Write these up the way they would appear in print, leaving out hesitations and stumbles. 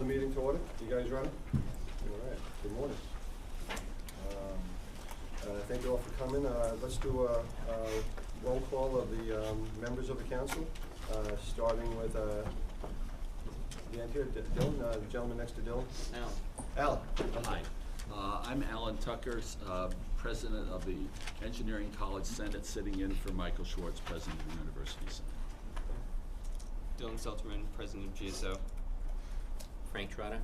meeting to order. You guys ready? All right. Good morning. Thank you all for coming. Let's do a roll call of the members of the council, starting with the end here, Dylan, the gentleman next to Dylan. Alan. Hi. I'm Alan Tucker, President of the Engineering College Senate, sitting in for Michael Schwartz, President of the University Senate. Dylan Selterman, President of GSO. Frank Trotter.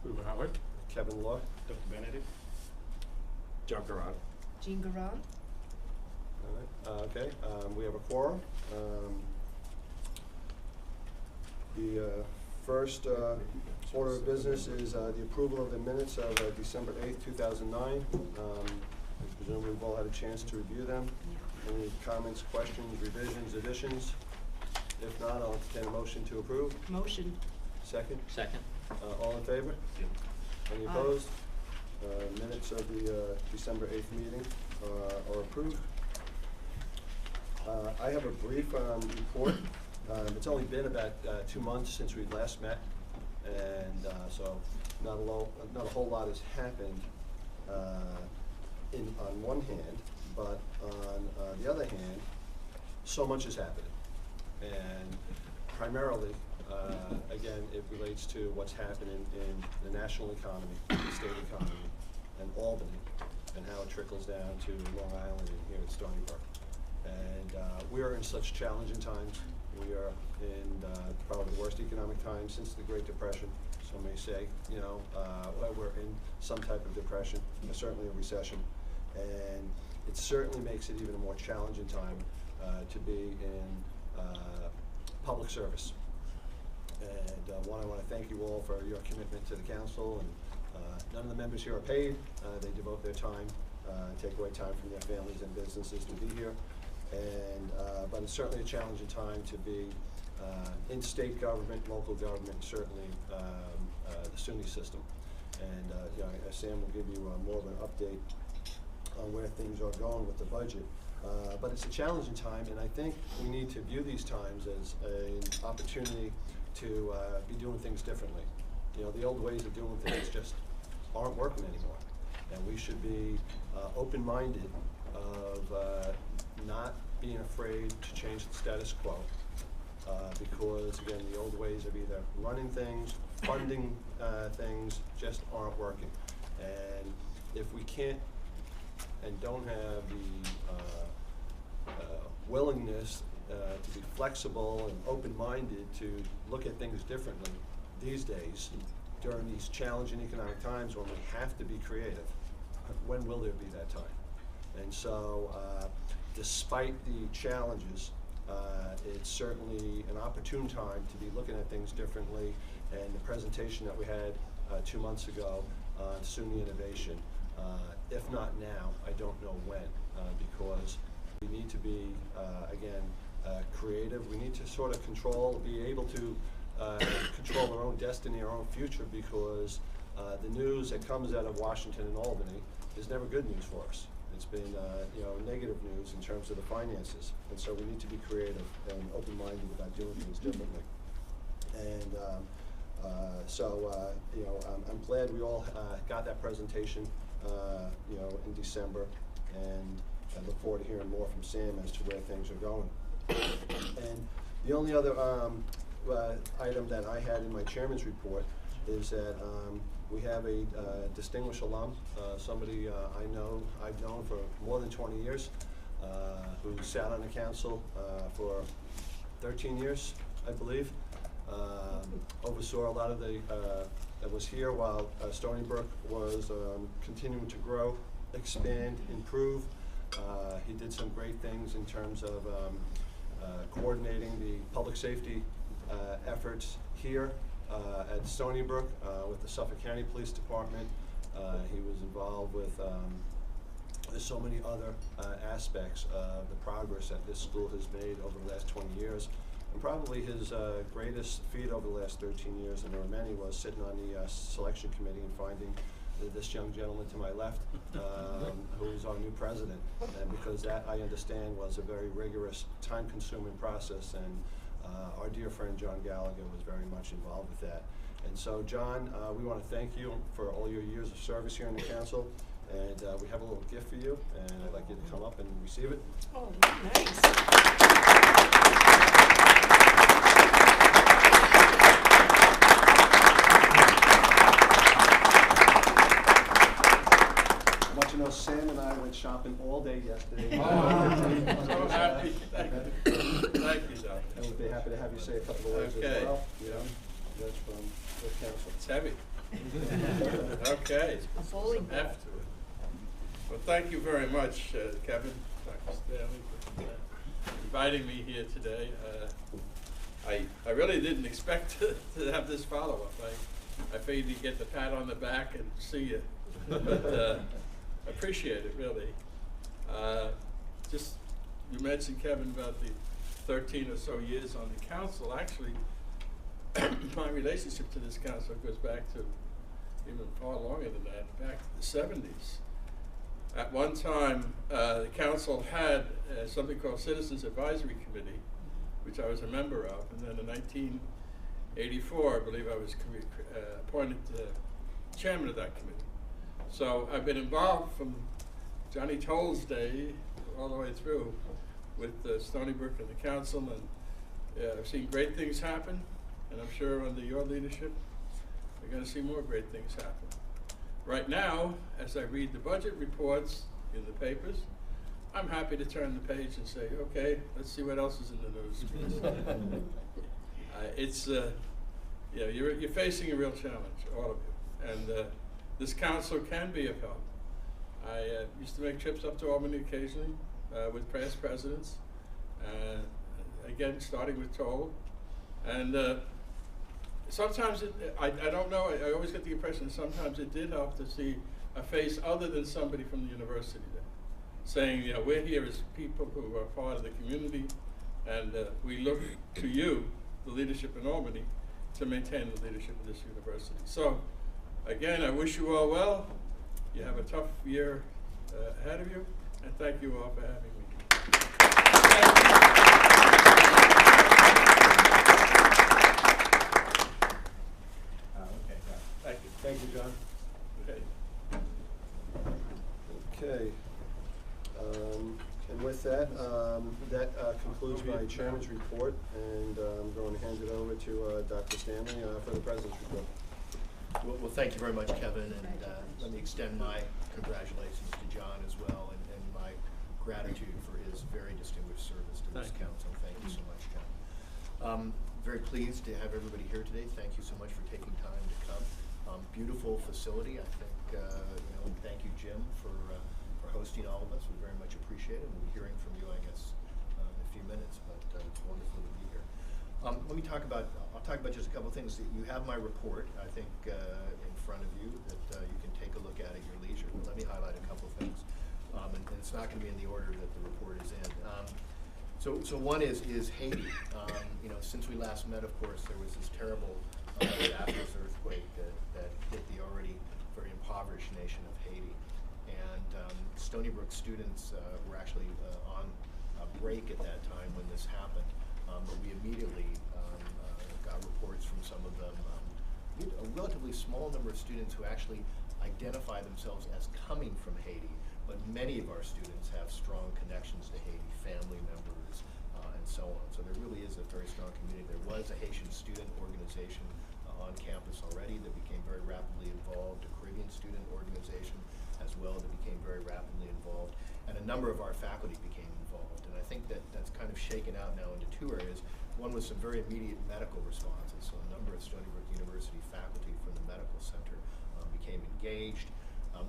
Uwe Howard. Kevin Law. Dr. Benedict. John Garan. Jean Garan. All right. Okay. We have a quorum. The first order of business is the approval of the minutes of December 8th, 2009. I presume we've all had a chance to review them. Any comments, questions, revisions, additions? If not, I'll entertain a motion to approve. Motion. Second? Second. All in favor? Yep. Any Aye. opposed? Minutes of the December 8th meeting are approved. I have a brief report. It's only been about 2 months since we last met, and so not a whole lot has happened on one hand, but on the other hand, so much is happening. And primarily, again, it relates to what's happening in the national economy, the state economy, and Albany, and how it trickles down to Long Island and here at Stony Brook. And we are in such challenging times. We are in probably the worst economic times since the Great Depression. Some may say, you know, we're in some type of depression, certainly a recession. And it certainly makes it even a more challenging time to be in public service. And I want to thank you all for your commitment to the council. And none of the members here are paid. They devote their time, take away time from their families and businesses to be here. And but it's certainly a challenging time to be in state government, local government, certainly the SUNY system. And you know, Sam will give you more of an update on where things are going with the budget. But it's a challenging time, and I think we need to view these times as an opportunity to be doing things differently. You know, the old ways of doing things just aren't working anymore. And we should be open-minded of not being afraid to change the status quo. Because, again, the old ways of either running things, funding things just aren't working. And if we can't and don't have the willingness to be flexible and open-minded to look at things differently these days during these challenging economic times when we have to be creative, when will there be that time? And so despite the challenges, it's certainly an opportune time to be looking at things differently. And the presentation that we had 2 months ago on SUNY innovation, if not now, I don't know when, because we need to be, again, creative. We need to sort of be able to control our own destiny, our own future, because the news that comes out of Washington and Albany is never good news for us. It's been, you know, negative news in terms of the finances, and so we need to be creative and open-minded about doing things differently. And you know, I'm glad we all got that presentation, you know, in December, and I look forward to hearing more from Sam as to where things are going. And the only other item that I had in my chairman's report is that we have a distinguished alum, somebody I've known for more than 20 years, who sat on the council for 13 years, I believe. Oversaw a lot of the, that was here while Stony Brook was continuing to grow, expand, improve. He did some great things in terms of coordinating the public safety efforts here at Stony Brook with the Suffolk County Police Department. He was involved with so many other aspects of the progress that this school has made over the last 20 years. And probably his greatest feat over the last 13 years, and there were many, was sitting on the selection committee and finding this young gentleman to my left, who is our new president. And because that, I understand, was a very rigorous, time-consuming process, and our dear friend John Gallagher was very much involved with that. And so, John, we want to thank you for all your years of service here in the council, and we have a little gift for you, and I'd like you to come up and receive it. Oh, nice. I want you to know Sam and I went shopping all day yesterday. So happy. Thank you, Doctor. And we'd be happy to have you say a couple of words as Okay. well. Yeah, that's from the council. It's heavy. Okay. A bowling ball. Have to. Well, thank you very much, Kevin, Dr. Stanley, for inviting me here today. I really didn't expect to have this follow-up. I figured you'd get the pat on the back and see you. But I appreciate it, really. Just, you mentioned, Kevin, about the 13 or so years on the council. Actually, my relationship to this council goes back to even far longer than that, back to the 70s. At one time, the council had something called Citizens Advisory Committee, which I was a member of, and then in 1984, I believe I was appointed chairman of that committee. So I've been involved from Johnny Toll's day all the way through with Stony Brook and the council, and I've seen great things happen, and I'm sure under your leadership, we're going to see more great things happen. Right now, as I read the budget reports in the papers, I'm happy to turn the page and say, okay, let's see what else is in the news. It's, you're facing a real challenge, all of you, and this council can be of help. I used to make trips up to Albany occasionally with past presidents, again, starting with Toll, and sometimes I don't know, I always get the impression that sometimes it did help to see a face other than somebody from the university there, saying, we're here as people who are part of the community, and we look to you, the leadership in Albany, to maintain the leadership of this university. So, again, I wish you all well. You have a tough year ahead of you, and thank you all for having me. Thank you. Thank you, John. Okay. Okay. And with that, that concludes my chairman's report, and I'm going to hand it over to Dr. Stanley for the president's report. Well, thank you very much, Kevin, and let me extend my congratulations to John as well, and my gratitude for his very distinguished service to this council. Thank you so much, John. Very pleased to have everybody here today. Thank you so much for taking time to come. Beautiful facility, I think. Thank you, Jim, for hosting all of us. We very much appreciate it. We'll be hearing from you, I guess, in a few minutes, but it's wonderful to be here. I'll talk about just a couple of things. You have my report, I think, in front of you that you can take a look at your leisure. But let me highlight a couple of things. And it's not going to be in the order that the report is in. So one is Haiti. Since we last met, of course, there was this terrible disastrous earthquake that hit the already very impoverished nation of Haiti. And Stony Brook students were actually on break at that time when this happened. But we immediately got reports from some of them, a relatively small number of students who actually identify themselves as coming from Haiti, but many of our students have strong connections to Haiti, family members, and so on. So there really is a very strong community. There was a Haitian student organization on campus already that became very rapidly involved, a Caribbean student organization as well that became very rapidly involved, and a number of our faculty became involved. And I think that's kind of shaken out now into two areas. One was some very immediate medical responses. So a number of Stony Brook University faculty from the medical center became engaged,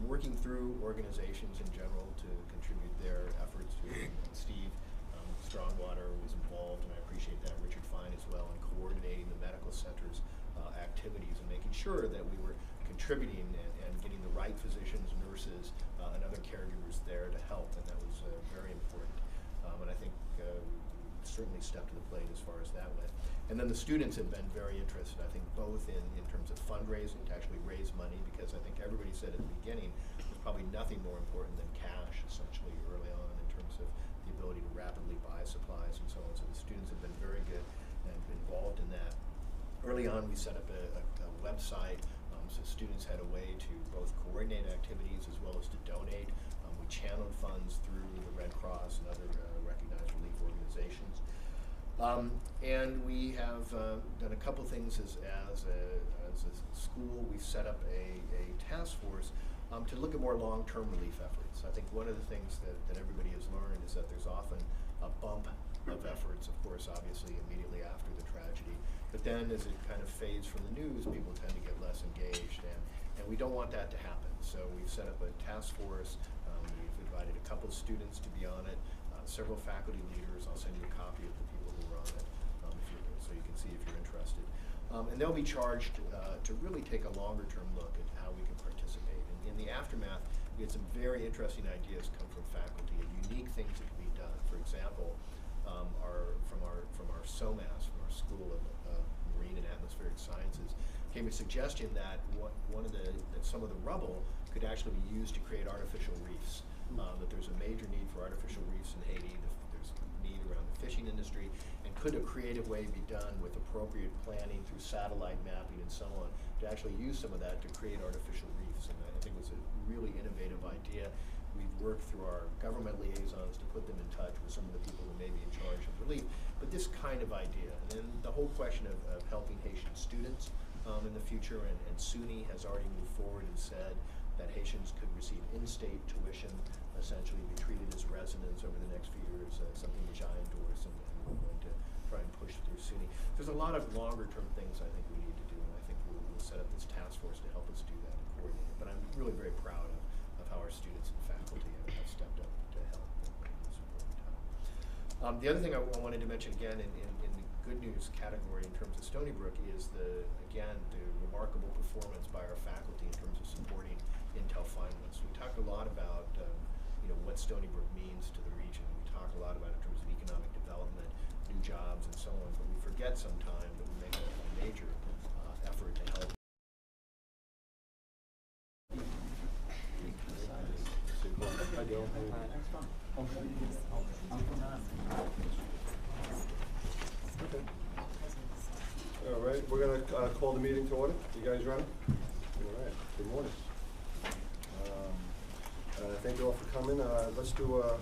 working through organizations in general to contribute their efforts to. Steve Strongwater was involved, and I appreciate that. Richard Fine as well, in coordinating the medical center's activities and making sure that we were contributing and getting the right physicians, nurses, and other caregivers there to help, and that was very important. And I think certainly stepped to the plate as far as that went. And then the students have been very interested, I think, both in terms of fundraising, to actually raise money, because I think everybody said at the beginning there's probably nothing more important than cash, essentially, early on, in terms of the ability to rapidly buy supplies and so on. So the students have been very good and involved in that. Early on, we set up a website so students had a way to both coordinate activities as well as to donate. We channeled funds through the Red Cross and other recognized relief organizations. And we have done a couple things as a school. We've set up a task force to look at more long-term relief efforts. I think one of the things that everybody has learned is that there's often a bump of efforts, of course, obviously immediately after the tragedy. But then as it kind of fades from the news, people tend to get less engaged, and we don't want that to happen. So we've set up a task force. We've invited a couple students to be on it, several faculty leaders. I'll send you a copy of the people who are on it so you can see if you're interested. And they'll be charged to really take a longer-term look at how we can participate. And in the aftermath, we had some very interesting ideas come from faculty and unique things that can be done. For example, from our SOMAS, from our School of Marine and Atmospheric Sciences, came a suggestion that some of the rubble could actually be used to create artificial reefs. That there's a major need for artificial reefs in Haiti. There's need around the fishing industry, and could a creative way be done with appropriate planning through satellite mapping and so on to actually use some of that to create artificial reefs? And I think it was a really innovative idea. We've worked through our government liaisons to put them in touch with some of the people who may be in charge of relief. But this kind of idea, and then the whole question of helping Haitian students in the future, and SUNY has already moved forward and said that Haitians could receive in-state tuition, essentially be treated as residents over the next few years, something which I endorse, and we're going to try and push through SUNY. There's a lot of longer-term things I think we need to do, and I think we'll set up this task force to help us do that and coordinate it. But I'm really very proud of how our students and faculty have stepped up to help in this important time. The other thing I wanted to mention again in the good news category in terms of Stony Brook is the remarkable performance by our faculty in terms of supporting Intel finalists. We talked a lot about what Stony Brook means to the region. We talk a lot about it in terms of economic development, new jobs, and so on. But we forget sometimes that we make a major effort to help. Okay. All right, we're going to call the meeting to order. You guys ready? All right, good morning. Thank you all for coming. Let's do a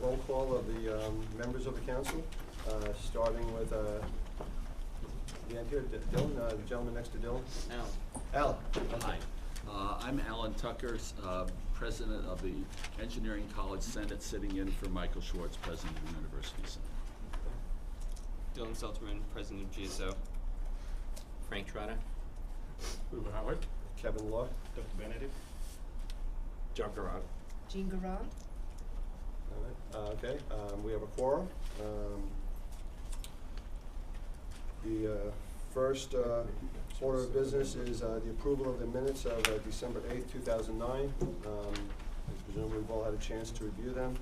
roll call of the members of the council, starting with the end here, Dylan, the gentleman next to Dylan. Al. Hi. I'm Alan Tucker, President of the Engineering College Senate, sitting in for Michael Schwartz, President of the University Senate. Dylan Selterman, President of GSO. Frank Trotta. Uwe Howard. Kevin Law. Dr. Benedict. John Garrard. Jean Garand. All right. Okay, we have a quorum. The first order of business is the approval of the minutes of December 8th, 2009. I presume we've all had a chance to review them.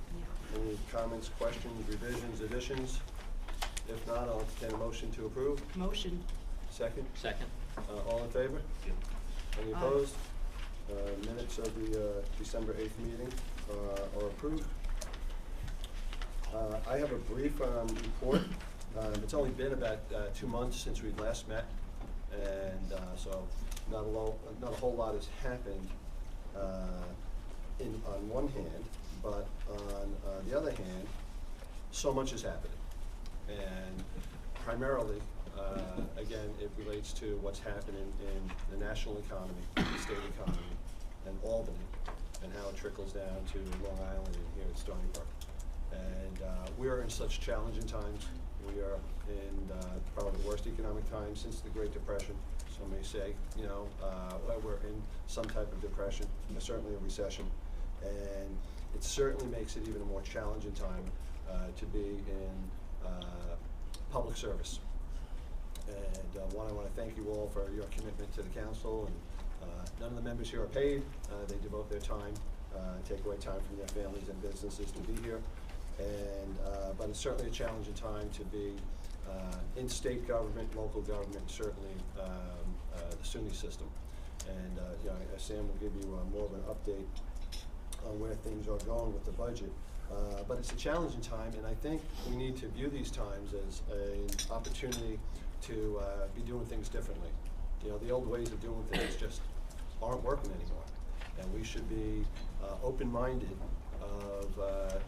Any comments, questions, revisions, additions? If not, I'll entertain a motion to approve. Motion. Second? Second. All in favor? Any Aye. opposed? Minutes of the December 8th meeting are approved. I have a brief report. It's only been about 2 months since we last met, and so not a whole lot has happened on one hand, but on the other hand, so much is happening. And primarily, again, it relates to what's happening in the national economy, the state economy, and Albany, and how it trickles down to Long Island and here at Stony Brook. And we are in such challenging times. We are in probably the worst economic time since the Great Depression. Some may say, we're in some type of depression, certainly a recession. And it certainly makes it even a more challenging time to be in public service. And I want to thank you all for your commitment to the council. And none of the members here are paid. They devote their time, take away time from their families and businesses to be here. And but it's certainly a challenging time to be in state government, local government, certainly the SUNY system. And Sam will give you more of an update on where things are going with the budget. But it's a challenging time, and I think we need to view these times as an opportunity to be doing things differently. You know, the old ways of doing things just aren't working anymore. And we should be open-minded of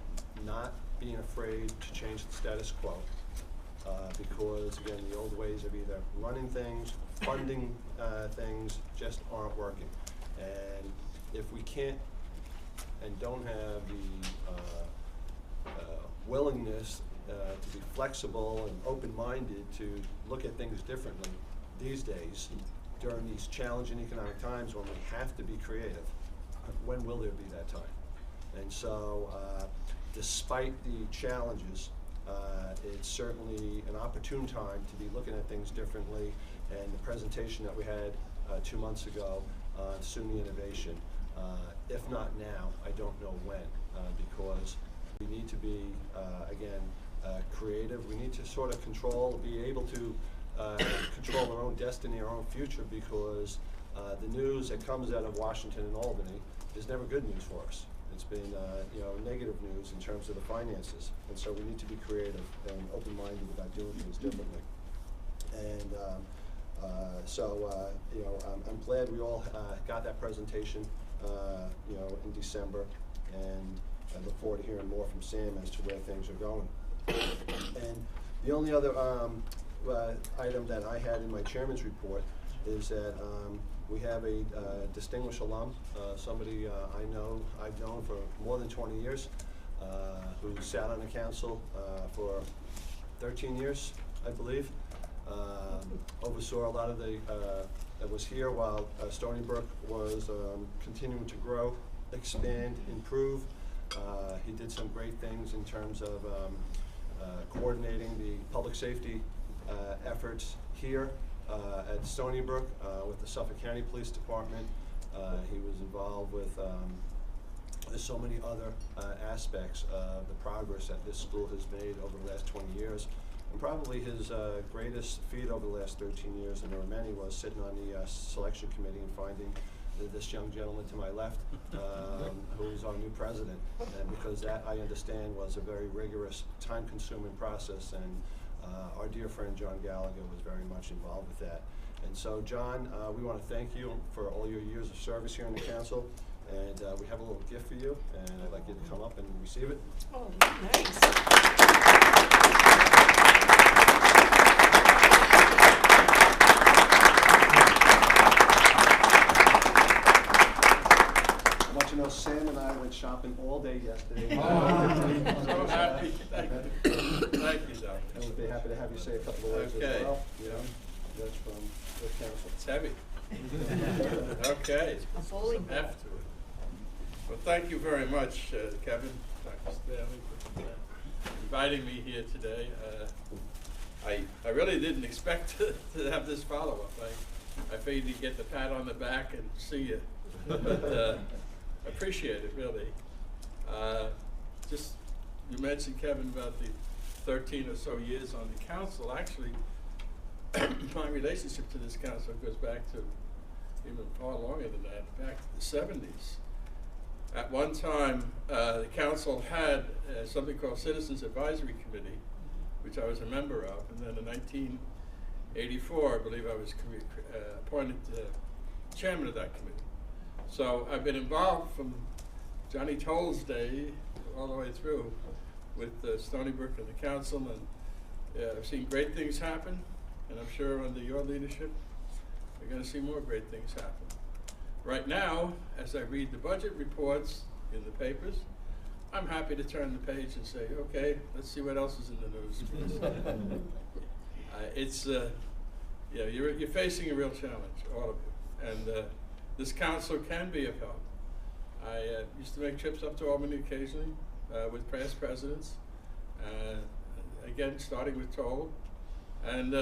not being afraid to change the status quo. Because again, the old ways of either running things, funding things just aren't working. And if we can't and don't have the willingness to be flexible and open-minded to look at things differently these days during these challenging economic times when we have to be creative, when will there be that time? And so despite the challenges, it's certainly an opportune time to be looking at things differently, and the presentation that we had 2 months ago on SUNY innovation, if not now, I don't know when, because we need to be, again, creative. We need to sort of be able to control our own destiny, our own future, because the news that comes out of Washington and Albany is never good news for us. It's been negative news in terms of the finances, and so we need to be creative and open-minded about doing things differently. And I'm glad we all got that presentation in December, and I look forward to hearing more from Sam as to where things are going. And the only other item that I had in my chairman's report is that we have a distinguished alum, somebody I've known for more than 20 years, who sat on the council for 13 years, I believe. Oversaw a lot of that was here while Stony Brook was continuing to grow, expand, improve. He did some great things in terms of coordinating the public safety efforts here at Stony Brook with the Suffolk County Police Department. He was involved with so many other aspects of the progress that this school has made over the last 20 years. And probably his greatest feat over the last 13 years, and there were many, was sitting on the selection committee and finding this young gentleman to my left, who is our new president. And because that, I understand, was a very rigorous, time-consuming process, and our dear friend John Gallagher was very much involved with that. And so, John, we want to thank you for all your years of service here in the council, and we have a little gift for you, and I'd like you to come up and receive it. Oh, nice. I want you to know Sam and I went shopping all day yesterday. So happy. Thank you. Thank you, Doc. And we'd be happy to have you say a couple of words Okay. as well. You know, that's from the council. It's heavy. Okay. A bowling Some heft to it. Well, thank you very much, Kevin, Dr. Stanley, for inviting me here today. I really didn't expect to have this follow-up. I figured you'd get the pat on the back and see you. But appreciate it, really. Just, you mentioned, Kevin, about the 13 or so years on the council. Actually, my relationship to this council goes back to even far longer than that, back to the 70s. At one time, the council had something called Citizens Advisory Committee, which I was a member of, and then in 1984, I believe I was appointed chairman of that committee. So I've been involved from Johnny Toll's day all the way through with Stony Brook and the council, and I've seen great things happen, and I'm sure under your leadership, we're going to see more great things happen. Right now, as I read the budget reports in the papers, I'm happy to turn the page and say, okay, let's see what else is in the news. It's, you're facing a real challenge, all of you, and this council can be of help. I used to make trips up to Albany occasionally with past presidents, again, starting with Toll, and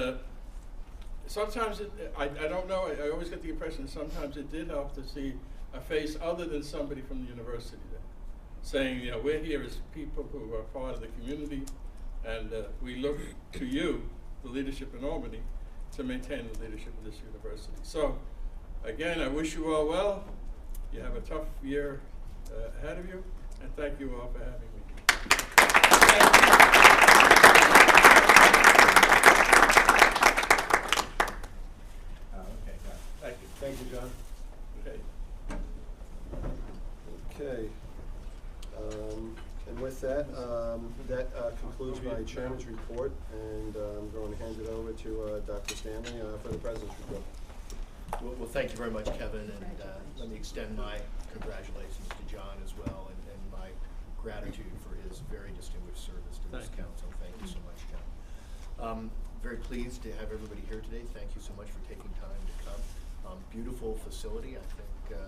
sometimes I don't know, I always get the impression that sometimes it did help to see a face other than somebody from the university there, saying, we're here as people who are part of the community, and we look to you, the leadership in Albany, to maintain the leadership of this university. So, again, I wish you all well. You have a tough year ahead of you, and thank you all for having me. Thank you, John. Okay. Okay. And with that, that concludes my chairman's report, and I'm going to hand it over to Dr. Stanley for the president's report. Well, thank you very much, Kevin, and let me extend my congratulations to John as well, and my gratitude for his very distinguished service to this Thank you. council. Thank you so much, Kevin. Very pleased to have everybody here today. Thank you so much for taking time to come. Beautiful facility, I think.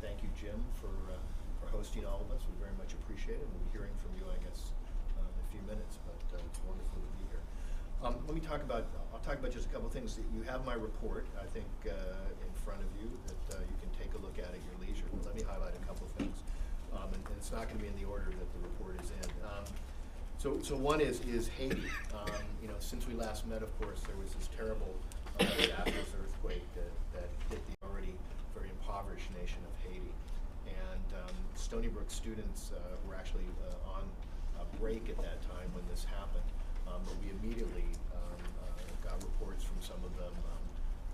Thank you, Jim, for hosting all of us. We very much appreciate it. We'll be hearing from you, I guess, in a few minutes, but it's wonderful to be here. I'll talk about just a couple of things. You have my report, I think, in front of you that you can take a look at your leisure. Let me highlight a couple of things. And it's not going to be in the order that the report is in. So one is Haiti. Since we last met, of course, there was this terrible disastrous earthquake that hit the already very impoverished nation of Haiti. And Stony Brook students were actually on break at that time when this happened. But we immediately got reports from some of them,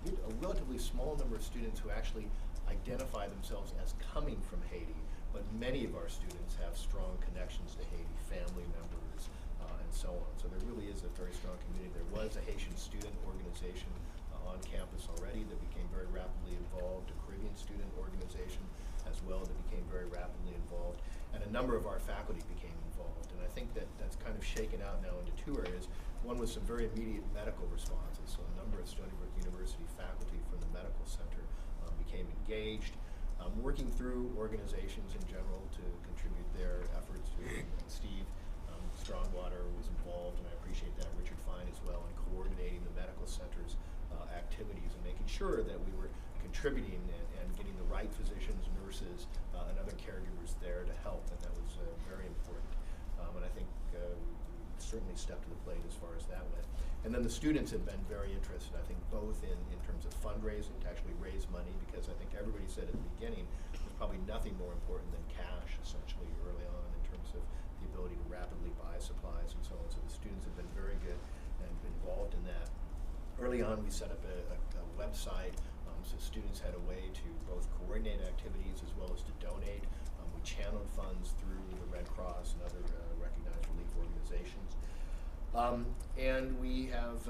a relatively small number of students who actually identify themselves as coming from Haiti, but many of our students have strong connections to Haiti, family members, and so on. So there really is a very strong community. There was a Haitian student organization on campus already that became very rapidly involved, a Caribbean student organization as well that became very rapidly involved, and a number of our faculty became involved. And I think that's kind of shaken out now into two areas. One was some very immediate medical responses. So a number of Stony Brook University faculty from the medical center became engaged, working through organizations in general to contribute their efforts. Steve Strongwater was involved, and I appreciate that, Richard Fine as well, in coordinating the medical center's activities and making sure that we were contributing and getting the right physicians, nurses, and other caregivers there to help, and that was very important. And I think we certainly stepped to the plate as far as that went. And then the students have been very interested, I think, both in terms of fundraising, to actually raise money, because I think everybody said at the beginning there's probably nothing more important than cash, essentially, early on in terms of the ability to rapidly buy supplies and so on. So the students have been very good and been involved in that. Early on, we set up a website, so students had a way to both coordinate activities as well as to donate. We channeled funds through the Red Cross and other recognized relief organizations. And we have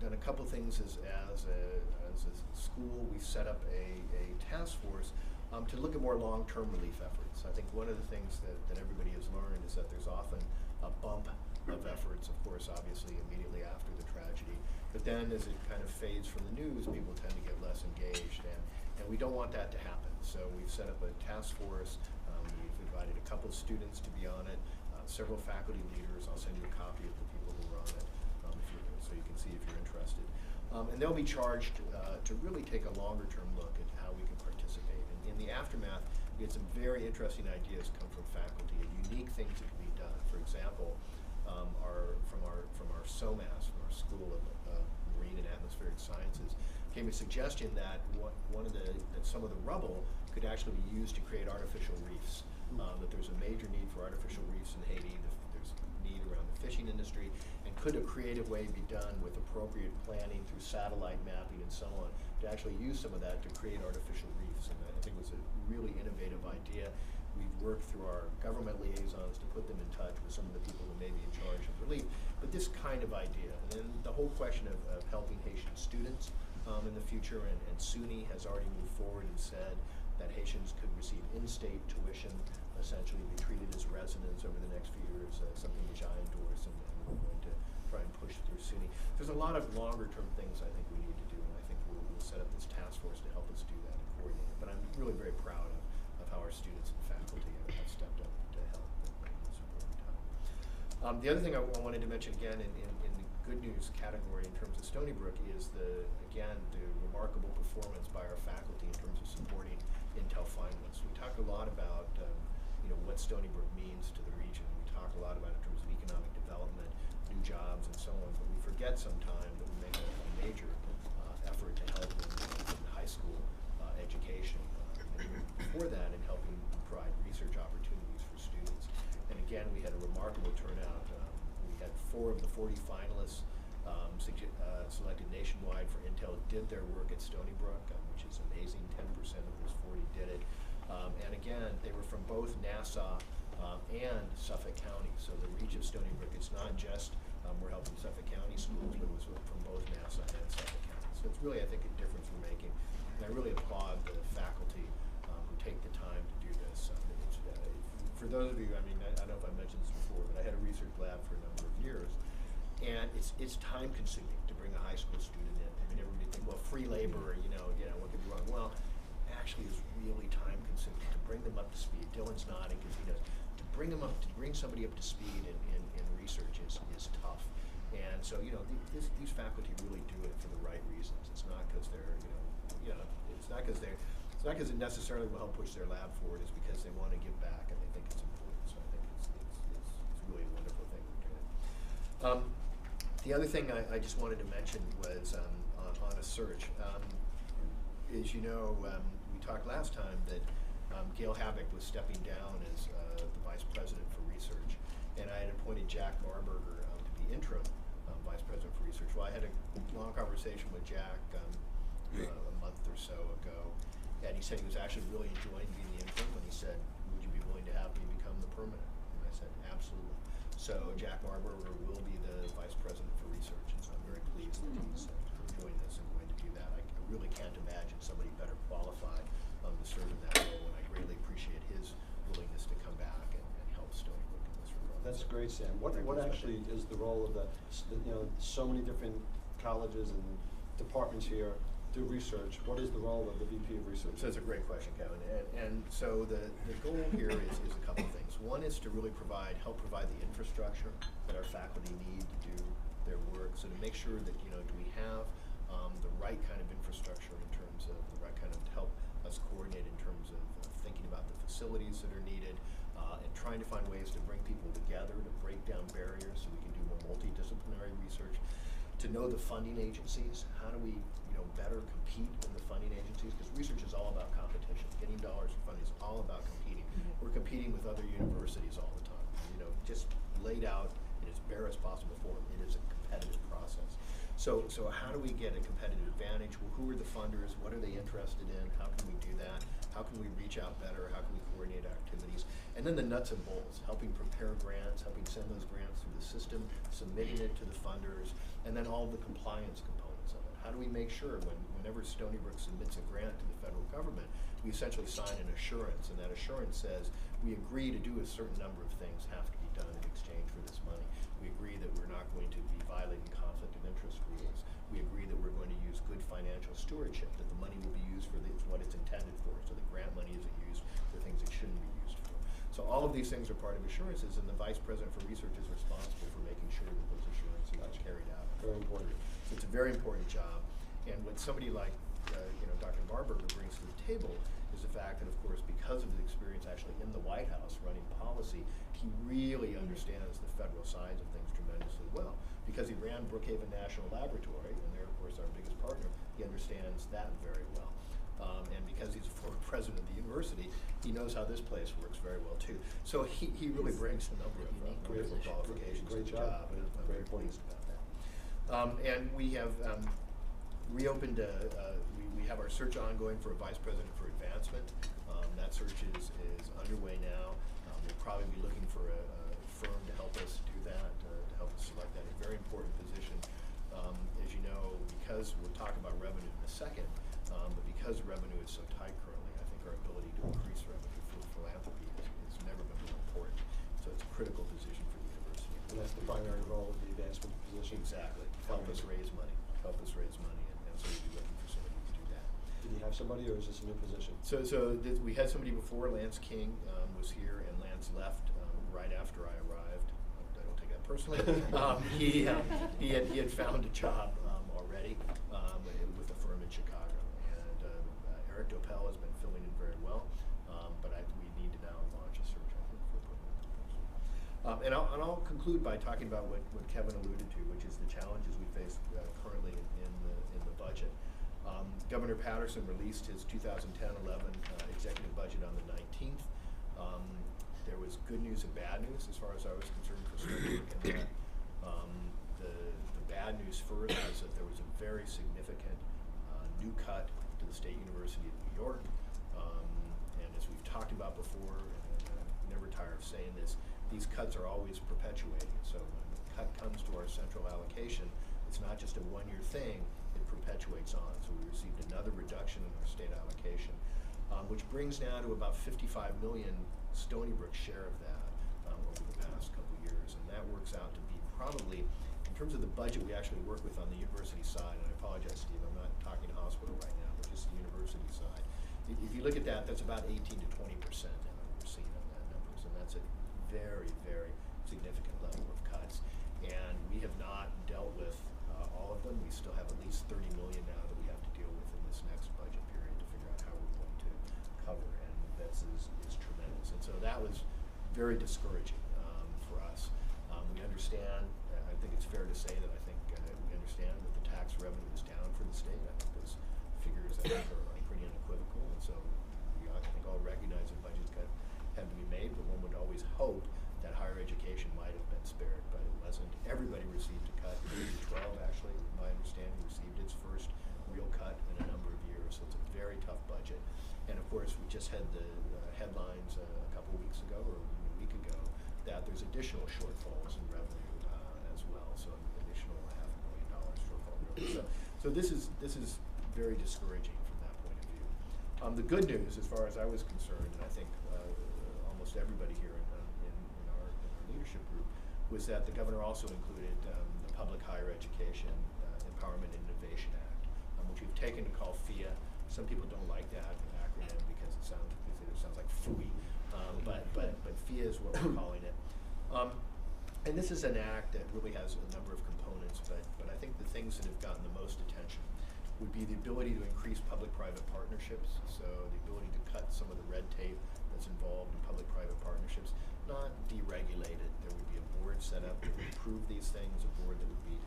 done a couple things as a school. We set up a task force to look at more long-term relief efforts. I think one of the things that everybody has learned is that there's often a bump of efforts, of course, obviously immediately after the tragedy. But then as it kind of fades from the news, people tend to get less engaged, and we don't want that to happen. So we've set up a task force. We've invited a couple of students to be on it, several faculty leaders. I'll send you a copy of the people who are on it so you can see if you're interested. And they'll be charged to really take a longer-term look at how we can participate. And in the aftermath, we had some very interesting ideas come from faculty and unique things that can be done. For example, from our SOMAS, from our School of Marine and Atmospheric Sciences, came a suggestion that some of the rubble could actually be used to create artificial reefs. That there's a major need for artificial reefs in Haiti. There's need around the fishing industry, and could a creative way be done with appropriate planning through satellite mapping and so on to actually use some of that to create artificial reefs? And I think it was a really innovative idea. We've worked through our government liaisons to put them in touch with some of the people who may be in charge of relief. But this kind of idea, and then the whole question of helping Haitian students in the future, and SUNY has already moved forward and said that Haitians could receive in-state tuition, essentially be treated as residents over the next few years, something which I endorse, and we're going to try and push through SUNY. There's a lot of longer-term things I think we need to do, and I think we'll set up this task force to help us do that and coordinate it. But I'm really very proud of how our students and faculty have stepped up to help in this important time. The other thing I wanted to mention again in the good news category in terms of Stony Brook is the remarkable performance by our faculty in terms of supporting Intel finalists. We talk a lot about what Stony Brook means to the region. We talk a lot about it in terms of economic development, new jobs, and so on. But we forget sometimes that we make a major effort to help in high school education. Before that, in helping provide research opportunities for students. And again, we had a remarkable turnout. We had 4 of the 40 finalists selected nationwide for Intel did their work at Stony Brook, which is amazing from both Nassau and Suffolk County. So the reach of Stony Brook, it's not just we're helping Suffolk County schools, but it was from both Nassau and Suffolk County. So it's really, I think, a difference we're making. And I really applaud the faculty who take the time to do this. For those of you, I mean, I don't know if I mentioned this before, but I had a research lab for a number of years. And it's time consuming to bring a high school student in. I mean, everybody think, well, free labor, what could be wrong? Well, actually it's really time consuming to bring them up to speed. Dylan's nodding because he knows. To bring somebody up to speed in research is tough. And so, these faculty really do it for the right reasons. It's not because it's not because it necessarily will help push their lab forward. It's because they want to give back and they think it's important. So I think it's really a wonderful thing we're doing. The other thing I just wanted to mention was on a search. As you know, we talked last time that Gail Havoc was stepping down as the Vice President for Research, and I had appointed Jack Marburger to be interim Vice President for Research. Well, I had a long conversation with Jack a month or so ago, and he said he was actually really enjoying being the interim, and he said, would you be willing to have me become the permanent? And I said, absolutely. So Jack Marburger will be the Vice President for Research, and so I'm very pleased that he's enjoying this and going to do that. I really can't imagine somebody better qualified to serve in that role, and I greatly appreciate his willingness to come back and help Stony Brook in this regard. That's great, Sam. What actually is the role of so many different colleges and departments here do research? What is the role of the VP of Research? So that's a great question, Kevin. And so the goal here is a couple of things. One is to really help provide the infrastructure that our faculty need to do their work. So to make sure that, do we have the right kind of infrastructure in terms of the right kind of help us coordinate in terms of thinking about the facilities that are needed and trying to find ways to bring people together to break down barriers so we can do more multidisciplinary research. To know the funding agencies, how do we better compete in the funding agencies? Because research is all about competition. Getting dollars for funding is all about competing. We're competing with other universities all the time. Just laid out in its barest possible form, it is a competitive process. So how do we get a competitive advantage? Well, who are the funders? What are they interested in? How can we do that? How can we reach out better? How can we coordinate activities? And then the nuts and bolts, helping prepare grants, helping send those grants through the system, submitting it to the funders, and then all the compliance components of it. How do we make sure whenever Stony Brook submits a grant to the federal government, we essentially sign an assurance, and that assurance says we agree to do a certain number of things have to be done in exchange for this money. We agree that we're not going to be violating conflict of interest rules. We agree that we're going to use good financial stewardship, that the money will be used for what it's intended for, so the grant money isn't used for things it shouldn't be used for. So all of these things are part of assurances, and the Vice President for Research is responsible for making sure that those assurances are carried out. Very important. So it's a very important job, and what somebody like Dr. Marburger brings to the table is the fact that, of course, because of his experience actually in the White House running policy, he really understands the federal sides of things tremendously well. Because he ran Brookhaven National Laboratory, and they're, of course, our biggest partner, he understands that very well. And because he's a former president of the university, he knows how this place works very well, too. So he really brings a number of wonderful qualifications to the job, and I'm very pleased about that. And we have reopened, we have our search ongoing for a Vice President for Advancement. That search is underway now. We'll probably be looking for a firm to help us do that, to help us select that. A very important position, as you know, because we'll talk about revenue in a second, but because revenue is so tight currently, I think our ability to increase revenue for philanthropy has never been more important. So it's a critical position for the university. And that's the primary role of the advancement position. Exactly. Help us raise money. And so we'll be looking for somebody to do that. Did you have somebody, or is this a new position? We had somebody before. Lance King was here, and Lance left right after I arrived. I don't take that personally. He had found a job already with a firm in Chicago, and Eric Doppel has been filling in very well. But we need to now launch a search, I think, for a permanent person. And I'll conclude by talking about what Kevin alluded to, which is the challenges we face currently in the budget. Governor Patterson released his 2010-11 executive budget on the 19th. There was good news and bad news as far as I was concerned for Stony Brook, and that the bad news first is that there was a very significant new cut to the State University of New York, and as we've talked about before, and I'm never tired of saying this, these cuts are always perpetuating. So when the cut comes to our central allocation, it's not just a one-year thing, it perpetuates on. So we received another reduction in our state allocation, which brings now to about 55 million Stony Brook share of that over the past couple years. And that works out to be probably, in terms of the budget we actually work with on the university side, and I apologize, Steve, I'm not talking hospital right now, but just the university side. If you look at that, that's about 18 to 20% now we're seeing on that numbers, and that's a very, very significant level of cuts. And we have not dealt with all of them. We still have at least 30 million now that we have to deal with in this next budget period to figure out how we're going to cover, and that is tremendous. And so that was very discouraging for us. We understand, I think it's fair to say that I think we understand that the tax revenue is down for the state. I think those figures I think are pretty unequivocal, and so we I think all recognize that budgets had to be made, but one would always hope that higher education might have been spared, but it wasn't. Everybody received a cut. K-12 actually, my understanding, received its first real cut in a number of years, so it's a very tough budget. And of course, we just had the headlines a couple weeks ago, or even a week ago, that there's additional shortfalls in revenue as well, so an additional $500,000 shortfall. So this is very discouraging from that point of view. The good news, as far as I was concerned, and I think almost everybody here in our leadership group, was that the governor also included the Public Higher Education Empowerment and Innovation Act, which we've taken to call FIA. Some people don't like that acronym because it sounds like FUI, but FIA is what we're calling it. And this is an act that really has a number of components, but I think the things that have gotten the most attention would be the ability to increase public-private partnerships, so the ability to cut some of the red tape that's involved in public-private partnerships, not deregulated. There would be a board set up that would approve these things, a board that would be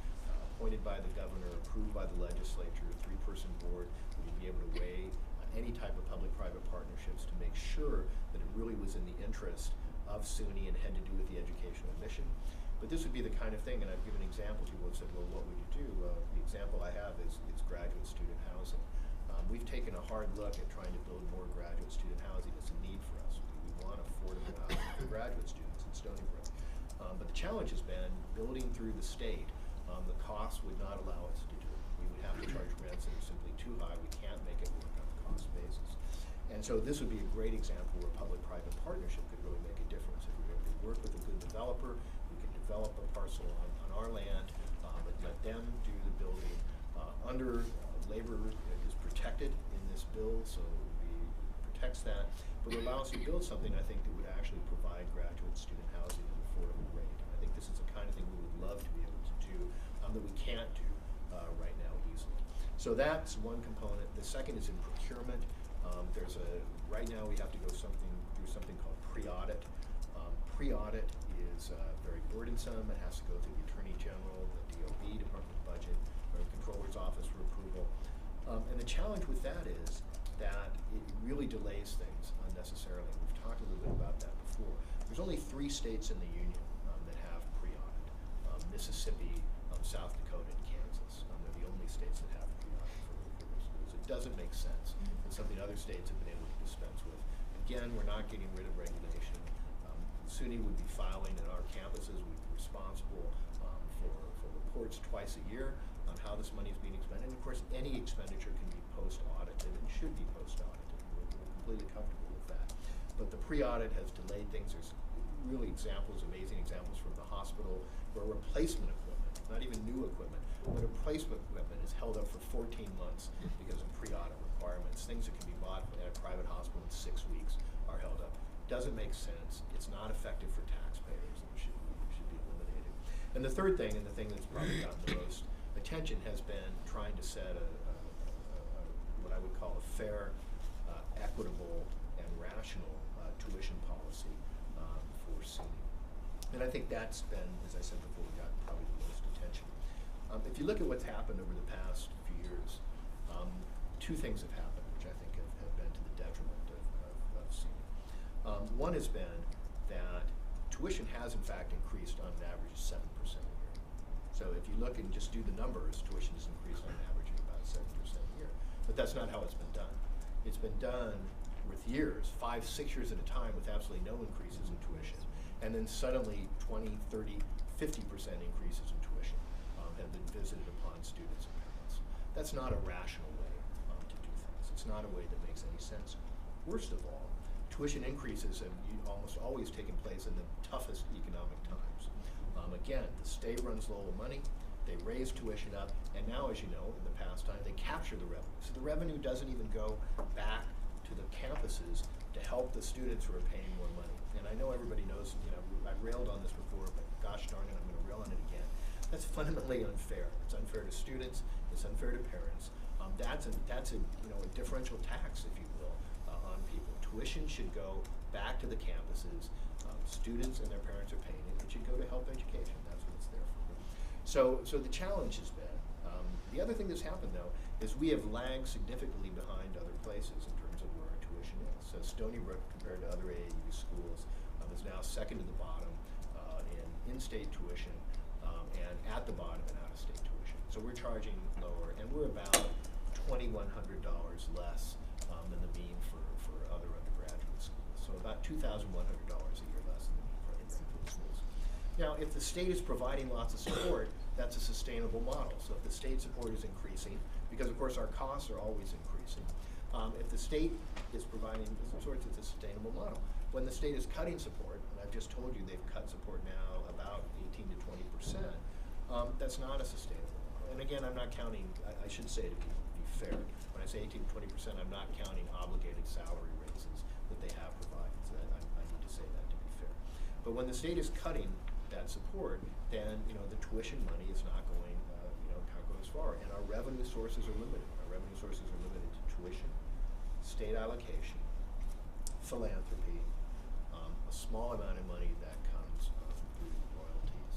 appointed by the governor, approved by the legislature, a 3-person board. We'd be able to weigh any type of public-private partnerships to make sure that it really was in the interest of SUNY and had to do with the educational mission. But this would be the kind of thing, and I've given examples. People have said, well, what would you do? The example I have is graduate student housing. We've taken a hard look at trying to build more graduate student housing. It's a need for us. We want affordable housing for graduate students in Stony Brook. But the challenge has been building through the state. The costs would not allow us to do it. We would have to charge rents that are simply too high. We can't make it work on a cost basis. And so this would be a great example where public-private partnership could really make a difference. If we were able to work with a good developer, we could develop a parcel on our land, but let them do the building under labor is protected in this bill, so it protects that, but it allows us to build something I think that would actually provide graduate student housing at an affordable rate. And I think this is the kind of thing we would love to be able to do that we can't do right now easily. So that's one component. The second is in procurement. Right now we have to go through something called pre-audit. Pre-audit is very burdensome. It has to go through the Attorney General, the DOB, Department of Budget, or the Controller's Office for approval. And the challenge with that is that it really delays things unnecessarily. We've talked a little bit about that before. There's only 3 states in the union that have pre-audit. Mississippi, South Dakota, and Kansas. They're the only states that have pre-audit for their schools. It doesn't make sense. It's something other states have been able to dispense with. Again, we're not getting rid of regulation. SUNY would be filing at our campuses. We'd be responsible for reports twice a year on how this money is being expended. And of course, any expenditure can be post-audited and should be post-audited. We're completely comfortable with that. But the pre-audit has delayed things. There's really amazing examples from the hospital where replacement equipment, not even new equipment, but replacement equipment is held up for 14 months because of pre-audit requirements. Things that can be bought at a private hospital in 6 weeks are held up. Doesn't make sense. It's not effective for taxpayers, and should be eliminated. And the third thing, and the thing that's probably gotten the most attention, has been trying to set what I would call a fair, equitable, and rational tuition policy for SUNY. And I think that's been, as I said before, got probably the most attention. If you look at what's happened over the past few years, 2 things have happened, which I think have been to the detriment of SUNY. One has been that tuition has in fact increased on an average of 7% a year. So if you look and just do the numbers, tuition has increased on an average of about 7% a year. But that's not how it's been done. It's been done with years, 5, 6 years at a time with absolutely no increases in tuition. And then suddenly 20, 30, 50% increases in tuition have been visited upon students and parents. That's not a rational way to do things. It's not a way that makes any sense. Worst of all, tuition increases have almost always taken place in the toughest economic times. Again, the state runs low on money, they raise tuition up, and now, as you know, in the past time, they capture the revenue. So the revenue doesn't even go back to the campuses to help the students who are paying more money. And I know everybody knows, I've railed on this before, but gosh darn it, I'm gonna rail on it again. That's fundamentally unfair. It's unfair to students, it's unfair to parents. That's a differential tax, if you will, on people. Tuition should go back to the campuses. Students and their parents are paying it. It should go to help education. That's what it's there for. So the challenge has been, the other thing that's happened though, is we have lagged significantly behind other places in terms of where our tuition is. So Stony Brook, compared to other AAU schools, is now second to the bottom in in-state tuition and at the bottom in out-of-state tuition. So we're charging lower, and we're about $2,100 less than the mean for other undergraduate schools. So about $2,100 a year less than the mean for undergraduate schools. Now, if the state is providing lots of support, that's a sustainable model. So if the state support is increasing, because of course our costs are always increasing, if the state is providing support, it's a sustainable model. When the state is cutting support, and I've just told you they've cut support now about 18 to 20%, that's not a sustainable model. And again, I'm not counting, I should say to be fair, when I say 18 to 20%, I'm not counting obligated salary raises that they have provided. So I need to say that to be fair. But when the state is cutting that support, then the tuition money is not going, can't go as far. And our revenue sources are limited. Our revenue sources are limited to tuition, state allocation, philanthropy, a small amount of money that comes through royalties.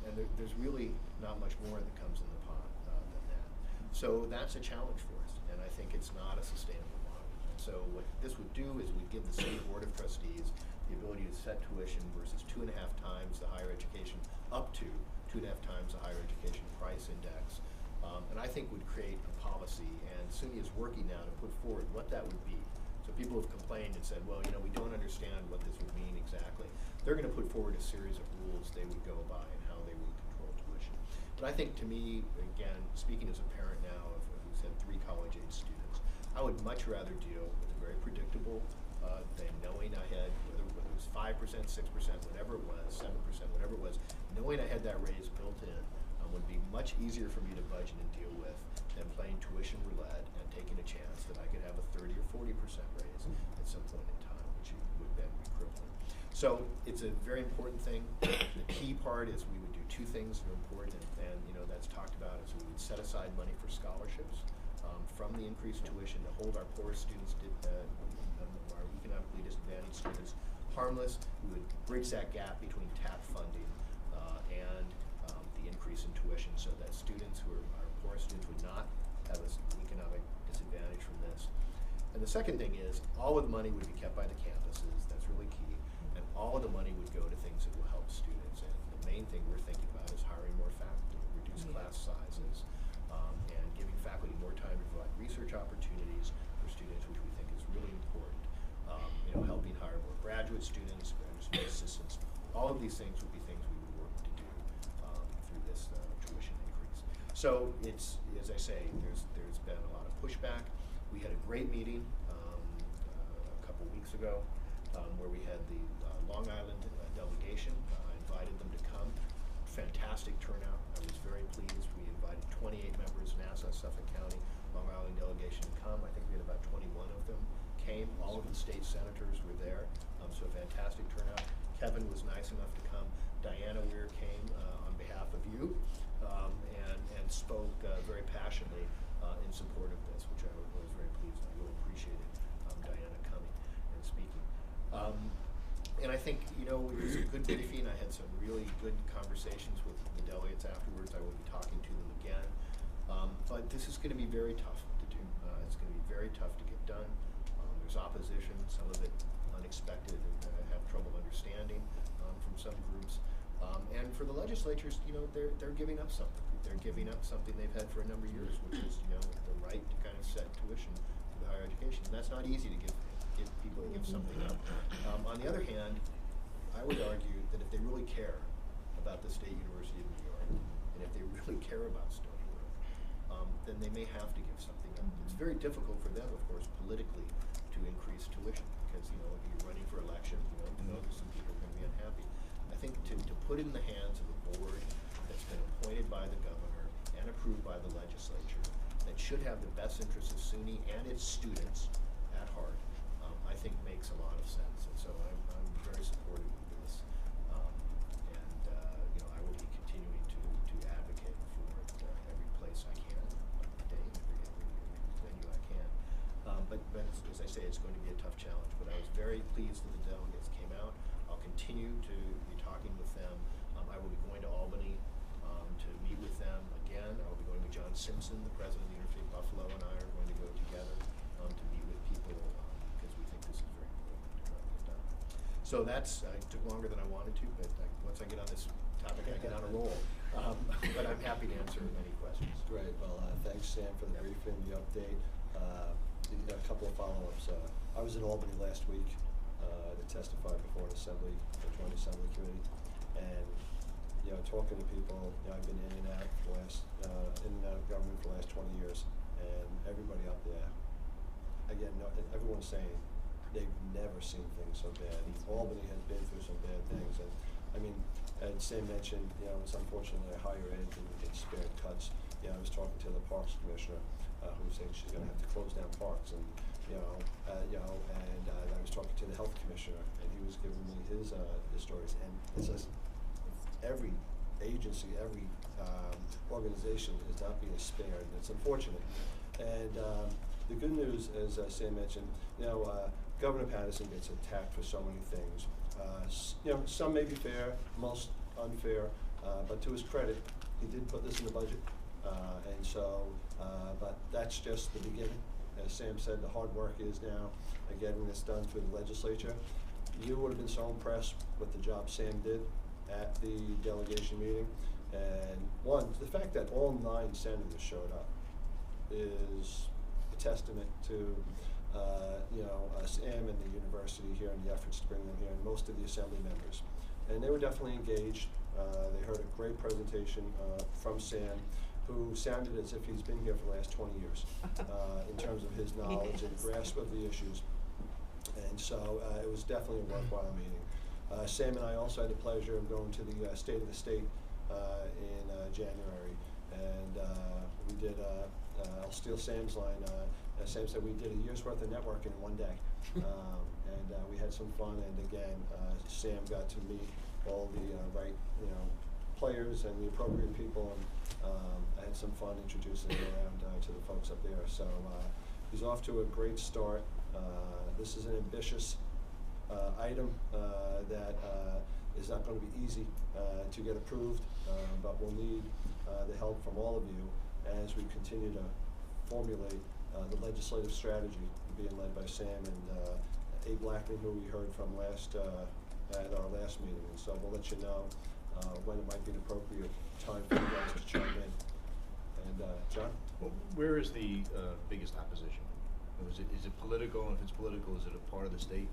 And there's really not much more that comes in the pot than that. So that's a challenge for us, and I think it's not a sustainable model. And so what this would do is we'd give the state board of trustees the ability to set tuition versus 2.5 times the higher education, up to 2.5 times the higher education price index. And I think would create a policy, and SUNY is working now to put forward what that would be. So people have complained and said, well, we don't understand what this would mean exactly. They're going to put forward a series of rules they would go by and how they would control tuition. But I think to me, again, speaking as a parent now who's had 3 college-age students, I would much rather deal with a very predictable thing, knowing I had, whether it was 5%, 6%, whatever it was, 7%, whatever it was, knowing I had that raise built in would be much easier for me to budget and deal with than playing tuition roulette and taking a chance that I could have a 30 or 40% raise at some point in time, which would then be crippling. So it's a very important thing. The key part is we would do 2 things that are important, and that's talked about, is we would set aside money for scholarships from the increased tuition to hold our poorest students, our economically disadvantaged students, harmless. We would bridge that gap between TAP funding and the increase in tuition, so that students who are our poorest students would not have an economic disadvantage from this. And the second thing is, all of the money would be kept by the campuses. That's really key. And all of the money would go to things that will help students. And the main thing we're thinking about is hiring more faculty, reduce class sizes, and giving faculty more time to provide research opportunities for students, which we think is really important. Helping hire more graduate students, graduate assistants. All of these things would be things we would work to do through this tuition increase. So it's, as I say, there's been a lot of pushback. We had a great meeting a couple weeks ago where we had the Long Island delegation. I invited them to come. Fantastic turnout. I was very pleased. We invited 28 members, Nassau, Suffolk County, Long Island delegation to come. I think we had about 21 of them came. All of the state senators were there, so a fantastic turnout. Kevin was nice enough to come. Diana Weir came on behalf of you and spoke very passionately in support of this, which I was very pleased. I really appreciated Diana coming and speaking. And I think, it was a good briefing. I had some really good conversations with the delegates afterwards. I will be talking to them again. But this is going to be very tough to do. It's going to be very tough to get done. There's opposition, some of it unexpected, and I have trouble understanding from some groups. And for the legislatures, they're giving up something. They're giving up something they've had for a number of years, which is, the right to kind of set tuition for the higher education. And that's not easy to give people to give something up. On the other hand, I would argue that if they really care about the State University of New York, and if they really care about Stony Brook, then they may have to give something up. It's very difficult for them, of course, politically, to increase tuition, because, you know, if you're running for election, you know some people are going to be unhappy. I think to put it in the hands of a board that's been appointed by the governor and approved by the legislature, that should have the best interests of SUNY and its students at heart, I think makes a lot of sense. And so I'm very supportive of this. You know, I will be continuing to advocate for it every place I can, every day, every venue I can. But as I say, it's going to be a tough challenge. But I was very pleased that the delegates came out. I'll continue to be talking with them. I will be going to Albany to meet with them again. I'll be going with John Simpson, the president of the University of Buffalo, and I are going to go together to meet with people because we think this is very important to get done. So that's, it took longer than I wanted to, but once I get on this topic, I get on a roll. But I'm happy to answer any questions. Great. Well, thanks, Sam, for the briefing, the update. A couple of follow-ups. I was in Albany last week to testify before an assembly, a joint assembly committee, and you know, talking to people. You know, I've been in and out for the last in and out of government for the last 20 years, and everybody up there, again, everyone's saying they've never seen things so bad. Albany has been through some bad things, and I mean, as Sam mentioned, you know, it's unfortunately a higher ed and it's spared cuts. You know, I was talking to the Parks Commissioner, who was saying she's going to have to close down parks, and and I was talking to the Health Commissioner, and he was giving me his stories, and it's just every agency, every organization is not being spared, and it's unfortunate. And the good news, as Sam mentioned, you know, Governor Patterson gets attacked for so many things. You know, some may be fair, most unfair, but to his credit, he did put this in the budget. And so, but that's just the beginning. As Sam said, the hard work is now getting this done through the legislature. You would have been so impressed with the job Sam did at the delegation meeting. And one, the fact that all 9 senators showed up is a testament to you know, Sam and the university here and the efforts to bring them here, and most of the assembly members. And they were definitely engaged. They heard a great presentation from Sam, who sounded as if he's been here for the last 20 years in terms of his knowledge and grasp of the issues. And so it was definitely a worthwhile meeting. Sam and I also had the pleasure of going to the State of the State in January, and we did, I'll steal Sam's line, Sam said we did a year's worth of networking in one day. And we had some fun, and again, Sam got to meet all the right, you know, players and the appropriate people, and I had some fun introducing him around to the folks up there. So he's off to a great start. This is an ambitious item that is not going to be easy to get approved, but we'll need the help from all of you as we continue to formulate the legislative strategy being led by Sam and Abe Blackman, who we heard from last at our last meeting. And so we'll let you know when it might be an appropriate time for you guys to chime in. And John? Well, where is the biggest opposition? Is it political? And if it's political, is it a part of the state?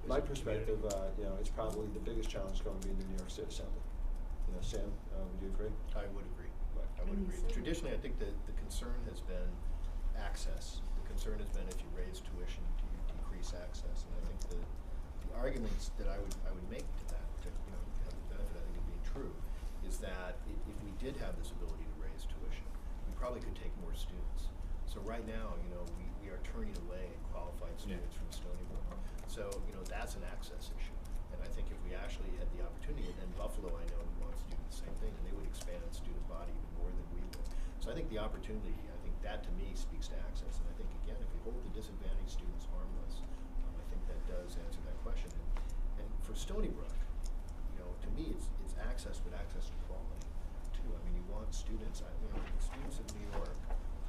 My perspective, you know, it's probably the biggest challenge going to be in the New York State Assembly. You know, Sam, would you agree? I would agree. Right. I would agree. Traditionally, I think that the concern has been access. The concern has been if you raise tuition, do you decrease access? And I think the arguments that I would make to that, to, you know, have the benefit, I think, of being true, is that if we did have this ability to raise tuition, we probably could take more students. So right now, you know, we are turning away qualified students from Stony Brook. So, you know, that's an access issue. And I think if we actually had the opportunity, and Buffalo, I know, wants to do the same thing, and they would expand student body even more than we would. So I think the opportunity, I think that to me speaks to access. And I think, again, if we hold the disadvantaged students harmless, I think that does answer that question. And for Stony Brook, you know, to me, it's access, but access to quality, too. I mean, you want students, you know, the students of New York,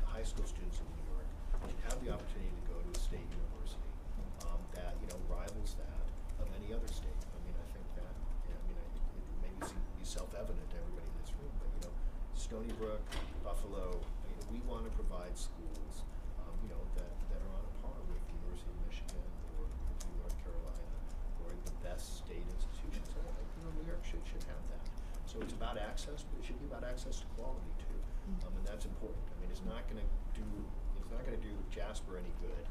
the high school students of New York, should have the opportunity to go to a state university that, you know, rivals that of any other state. I mean, I think that, yeah, I mean, it may be self-evident to everybody in this room, but, you know, Stony Brook, Buffalo, I mean, we want to provide schools, you know, that are on a par with the University of Michigan. about access, but it should be about access to quality too. And that's important. I mean, it's not gonna do Jasper any good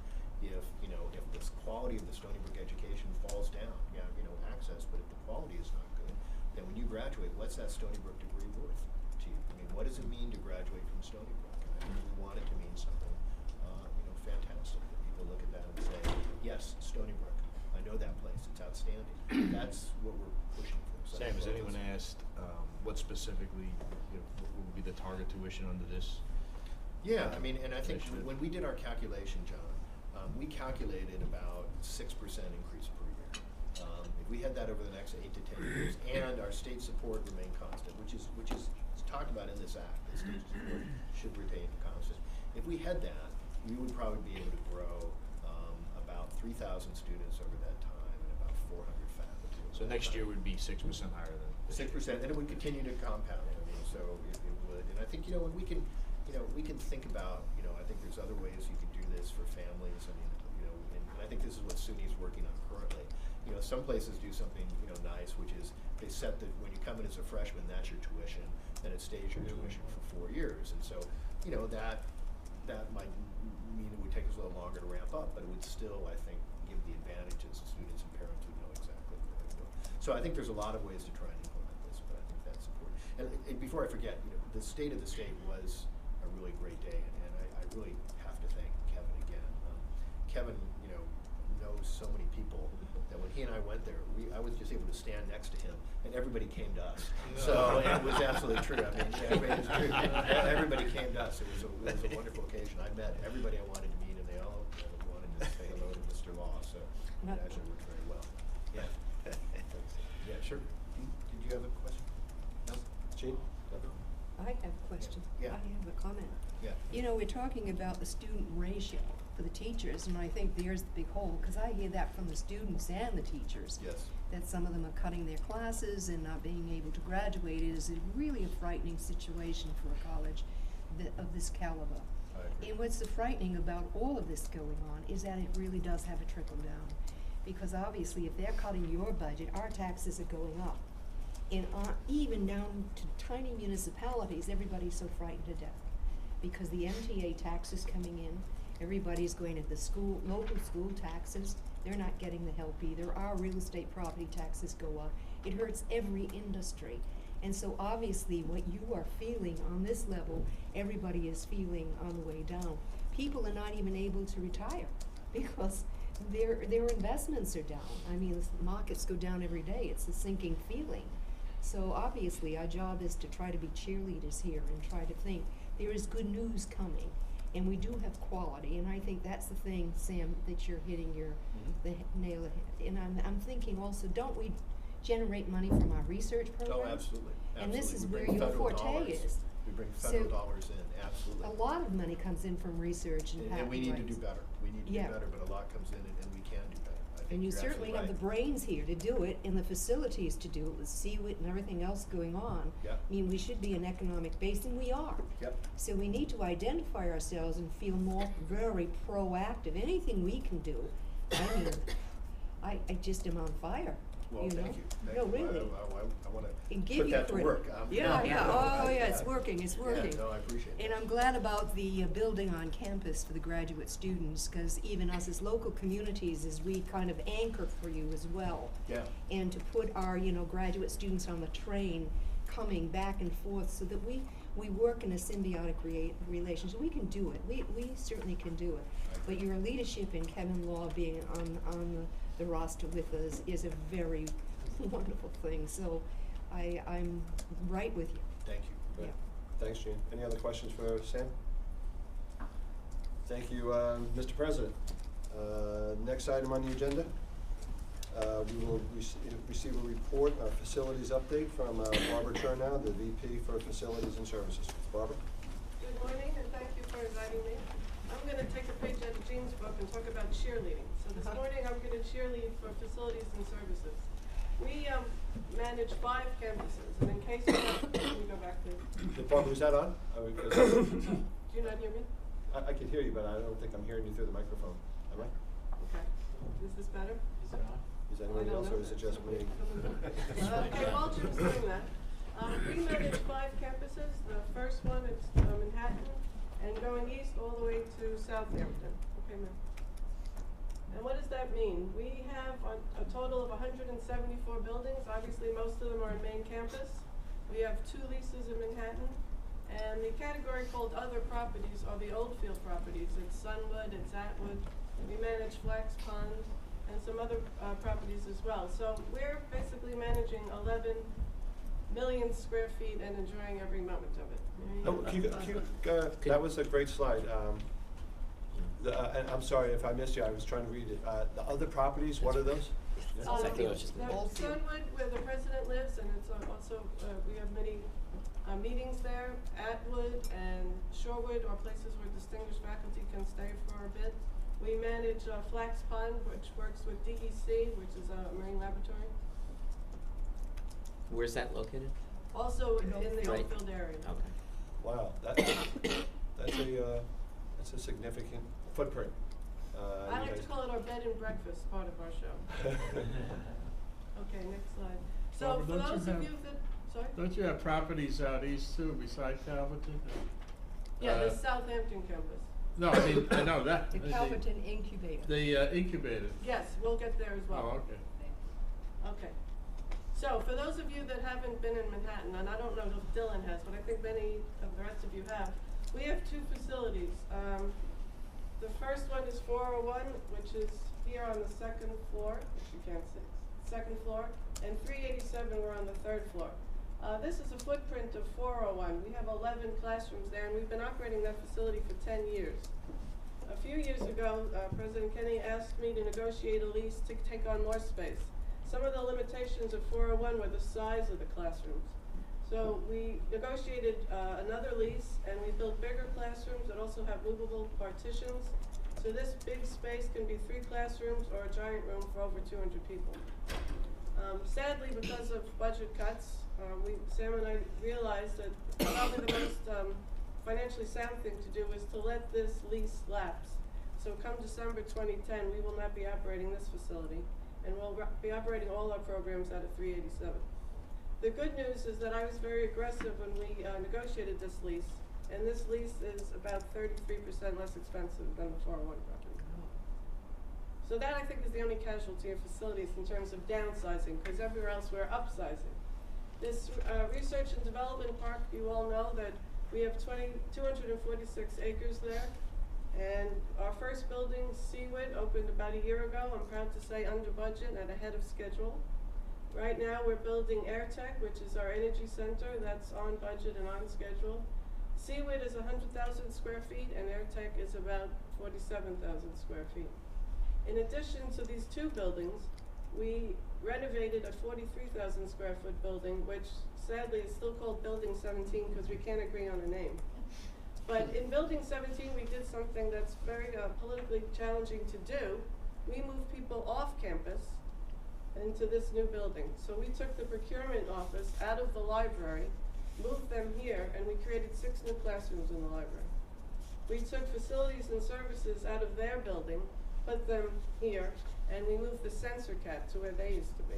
if, you know, if the quality of the Stony Brook education falls down. Yeah, you know, access, but if the quality is not good, then when you graduate, what's that Stony Brook degree worth to you? I mean, what does it mean to graduate from Stony Brook? And I really want it to mean something, you know, fantastic, that people look at that and say, yes, Stony Brook, I know that place, it's outstanding. That's what we're pushing for. So Sam, has that's anyone what asked, what specifically, you know, what would be the target tuition under this? Yeah, I mean, and I think Initiative. when we did our calculation, John, we calculated about 6% increase per year. If we had that over the next 8 to 10 years, and our state support remained constant, which is talked about in this act, that state support should remain constant. If we had that, we would probably be able to grow about 3,000 students over that time and about 400 faculty. So next year would be 6% higher than this 6%, year. and it would continue to compound. I mean, so it would, and I think, you know, when we can, you know, we can think about, you know, I think there's other ways you could do this for families. I mean, you know, and I think this is what SUNY's working on currently. You know, some places do something, you know, nice, which is they set that when you come in as a freshman, that's your tuition, then it stays your tuition for 4 years. And so, you know, that might mean it would take us a little longer to ramp up, but it would still, I think, give the advantages to students and parents who know exactly what they're doing. So I think there's a lot of ways to try and implement this, but I think that's important. And before I forget, you know, the state of the state was a really great day, and I really have to thank Kevin again. Kevin, you know, knows so many people that when he and I went there, I was just able to stand next to him, and everybody came to us. So it was absolutely true. I mean, it was true. Everybody came to us. It was a wonderful occasion. I met everybody I wanted to meet, and they all wanted to say hello to Mr. Law. So it actually worked very well. Yeah. Yeah, sure. Did you have a question? No? Jean? I have a question. Yeah. I have a comment. Yeah. You know, we're talking about the student ratio for the teachers, and I think there's the big hole, because I hear that from the students and the teachers. Yes. That some of them are cutting their classes and not being able to graduate. It is really a frightening situation for a college of this caliber. I agree. And what's so frightening about all of this going on is that it really does have a trickle down. Because obviously, if they're cutting your budget, our taxes are going up. And even down to tiny municipalities, everybody's so frightened to death. Because the MTA tax is coming in, everybody's going to the school, local school taxes, they're not getting the help either. Our real estate property taxes go up. It hurts every industry. And so obviously what you are feeling on this level, everybody is feeling on the way down. People are not even able to retire because their investments are down. I mean, the markets go down every day. It's a sinking feeling. So obviously our job is to try to be cheerleaders here and try to think there is good news coming, and we do have quality, and I think that's the thing, Sam, that you're hitting the nail ahead. And I'm thinking also, don't we generate money from our research program? Oh, absolutely. And this Absolutely. is We where bring your federal forte dollars. is. We bring federal So, dollars in, absolutely. A lot of money comes in from research and patent And we need to do rights. better. We need to Yeah. do better, but a lot comes in and we can do better. I think And you you're certainly absolutely have the right. brains here to do it and the facilities to do it with CWIT and everything else going on. Yep. I mean, we should be an economic base, and we are. Yep. So we need to identify ourselves and feel more very proactive. Anything we can do. I mean, I just am on fire. Well, you know? thank you. Thank No, you. really. I want And to give put you that to credit. work. Yeah. Oh, yeah, it's Yeah. working, it's Yeah, working. no, I appreciate And that. I'm glad about the building on campus for the graduate students, because even us as local communities, as we kind of anchor for you as well. Yeah. And to put our, you know, graduate students on the train coming back and forth so that we work in a symbiotic relationship. We can do it. We certainly can do it. But your leadership in Kevin Law being on the roster with us is a very wonderful thing. So I'm right with you. Thank you. Good. Yeah. Thanks, Jean. Any other questions for Sam? Thank you, Mr. President. Next item on the agenda, we will receive a report, a facilities update from Barbara Chernow, the VP for Facilities and Services. Barbara? Good morning, and thank you for inviting me. I'm going to take a page out of Jean's book and talk about cheerleading. So this morning, I'm going to cheerlead for Facilities and Services. We manage 5 campuses, and in case you have, let me go back to. Barbara, was that on? Do you not hear me? I can hear you, but I don't think I'm hearing you through the microphone. Am I? Okay. Is this better? Is anybody else, or is it just me? Okay, while Jim's doing that, We manage 5 campuses. The first one is Manhattan, and going east all the way to Southampton. Okay, ma'am. And what does that mean? We have a total of 174 buildings. Obviously, most of them are in main campus. We have 2 leases in Manhattan. And the category called other properties are the Oldfield properties. It's Sunwood, it's Atwood. We manage Flax Pond and some other properties as well. So we're basically managing 11 million square feet and enjoying every moment of it. That was a great slide. And I'm sorry if I missed you, I was trying to read it. The other properties, what are those? Exactly what I was just gonna the Sunwood, where the president lives, and it's also, we have many meetings there. Atwood and Shorewood are places where distinguished faculty can stay for a bit. We manage Flax Pond, which works with DEC, which is a marine laboratory. Where's that located? Also in the Right. Oldfield area. Okay. Wow, that's a significant footprint. I like to call it our bed and breakfast part of our show. Okay, next slide. So Barbara, for don't you those of have- you that, sorry? Don't you have properties out east too, beside Calverton? Yeah, the Southampton campus. No, I mean, I know that. The Calverton incubator. The incubator. Yes, we'll get there as well. Oh, okay. Okay. So for those of you that haven't been in Manhattan, and I don't know if Dylan has, but I think many of the rest of you have, we have 2 facilities. The first one is 401, which is here on the 2nd floor, if you can't see, 2nd floor, and 387, we're on the 3rd floor. This is a footprint of 401. We have 11 classrooms there, and we've been operating that facility for 10 years. A few years ago, President Kennedy asked me to negotiate a lease to take on more space. Some of the limitations of 401 were the size of the classrooms. So we negotiated another lease, and we built bigger classrooms that also have movable partitions. So this big space can be 3 classrooms or a giant room for over 200 people. Sadly, because of budget cuts, Sam and I realized that probably the most financially sound thing to do is to let this lease lapse. So come December 2010, we will not be operating this facility, and we'll be operating all our programs out of 387. The good news is that I was very aggressive when we negotiated this lease, and this lease is about 33% less expensive than the 401 property. So that, I think, is the only casualty of facilities in terms of downsizing, because everywhere else we're upsizing. This research and development park, you all know that we have 246 acres there. And our first building, Seawood, opened about a year ago. I'm proud to say under budget and ahead of schedule. Right now we're building AirTech, which is our energy center. That's on budget and on schedule. Seawood is 100,000 square feet and AirTech is about 47,000 square feet. In addition to these 2 buildings, we renovated a 43,000 square foot building, which sadly is still called Building 17 because we can't agree on a name. But in Building 17, we did something that's very politically challenging to do. We moved people off campus into this new building. So we took the procurement office out of the library, moved them here, and we created 6 new classrooms in the library. We took facilities and services out of their building, put them here, and we moved the sensor cat to where they used to be.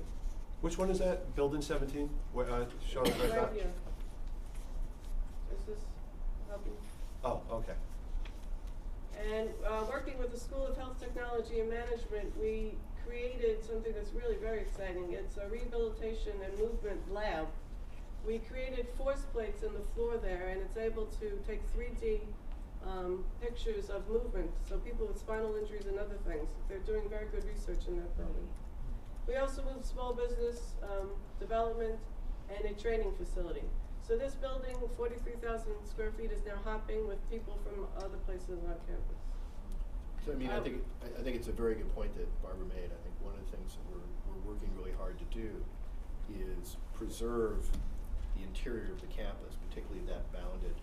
Which one is that? Building 17? Where, show it right Right now. here. Is this helping? Oh, okay. And working with the School of Health Technology and Management, we created something that's really very exciting. It's a rehabilitation and movement lab. We created force plates in the floor there, and it's able to take 3D pictures of movement, so people with spinal injuries and other things. They're doing very good research in that building. We also moved small business development and a training facility. So this building, 43,000 square feet, is now hopping with people from other places on campus. So I mean, I think it's a very good point that Barbara made. I think one of the things that we're working really hard to do is preserve the interior of the campus, particularly that bounded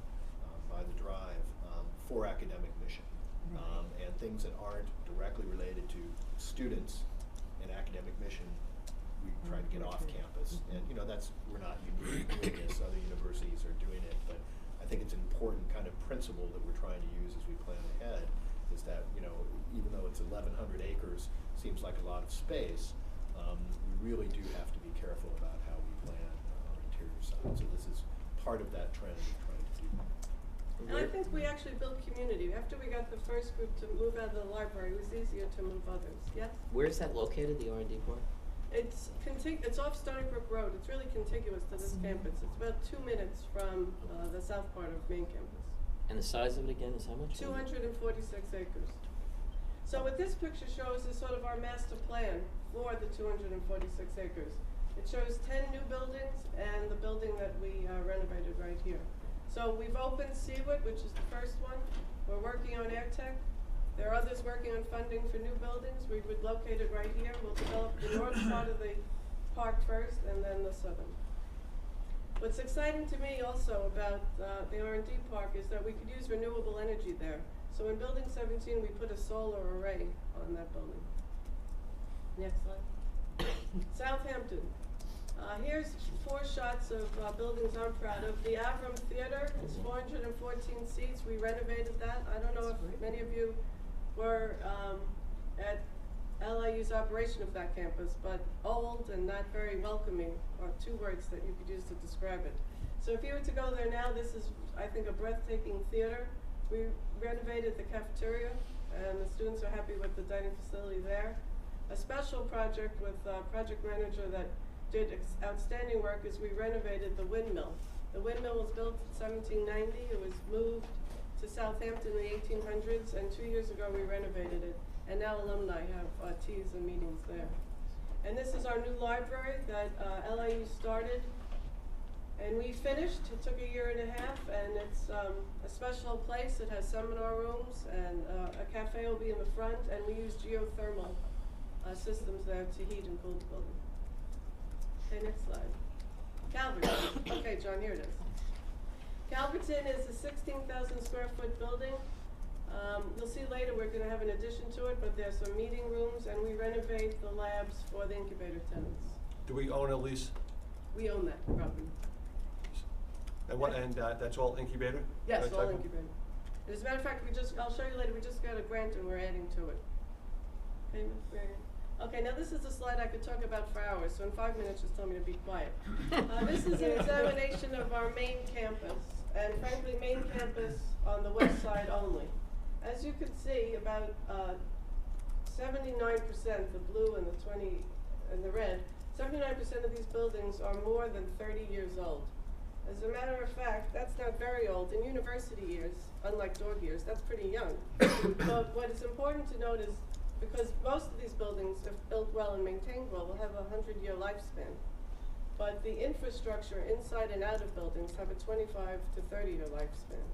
by the drive, for academic mission. And things that aren't directly related to students and academic mission, we try to get off campus. And you know, we're not unique in doing this, other universities are doing it, but I think it's an important kind of principle that we're trying to use as we plan ahead, is that, you know, even though it's 1,100 acres, seems like a lot of space, we really do have to be careful about how we plan our interior side. So this is part of that trend of trying to do. And I think we actually built community. After we got the first group to move out of the library, it was easier to move others. Yes? Where is that located, the R&D park? It's off Stony Brook Road. It's really contiguous to this campus. It's about 2 minutes from the south part of main campus. And the size of it again is how much? 246 acres. So what this picture shows is sort of our master plan for the 246 acres. It shows 10 new buildings and the building that we renovated right here. So we've opened Seawood, which is the first one. We're working on AirTech. There are others working on funding for new buildings. We would locate it right here. We'll develop the north part of the park first and then the southern. What's exciting to me also about the R&D park is that we could use renewable energy there. So in building 17, we put a solar array on that building. Next slide. Southampton. Here's 4 shots of buildings I'm proud of. The Avram Theater is 414 seats. We renovated that. I don't know if many of you were at LIU's operation of that campus, but old and not very welcoming are 2 words that you could use to describe it. So if you were to go there now, this is, I think, a breathtaking theater. We renovated the cafeteria, and the students are happy with the dining facility there. A special project with a project manager that did outstanding work is we renovated the windmill. The windmill was built in 1790. It was moved to Southampton in the 1800s, and 2 years ago we renovated it. And now alumni have teas and meetings there. And this is our new library that LIU started. And we finished. It took 1.5 years, and it's a special place. It has seminar rooms, and a cafe will be in the front, and we use geothermal systems there to heat and cool the building. Okay, next slide. Calverton. Okay, John, here it is. Calverton is a 16,000 square foot building. You'll see later we're going to have an addition to it, but there's some meeting rooms, and we renovate the labs for the incubator tenants. Do we own a lease? We own that property. And what? And that's all incubator? Yes, That all type of- incubator. As a matter of fact, I'll show you later, we just got a grant and we're adding to it. Okay, Ms. Marion? Okay, now this is a slide I could talk about for hours, so in 5 minutes just tell me to be quiet. This is an examination of our main campus, and frankly, main campus on the west side only. As you can see, about 79%, the blue and the 20 and the red, 79% of these buildings are more than 30 years old. As a matter of fact, that's not very old. In university years, unlike dog years, that's pretty young. But what is important to note is, because most of these buildings, if built well and maintained well, will have a 100-year lifespan. But the infrastructure inside and out of buildings have a 25 to 30-year lifespan.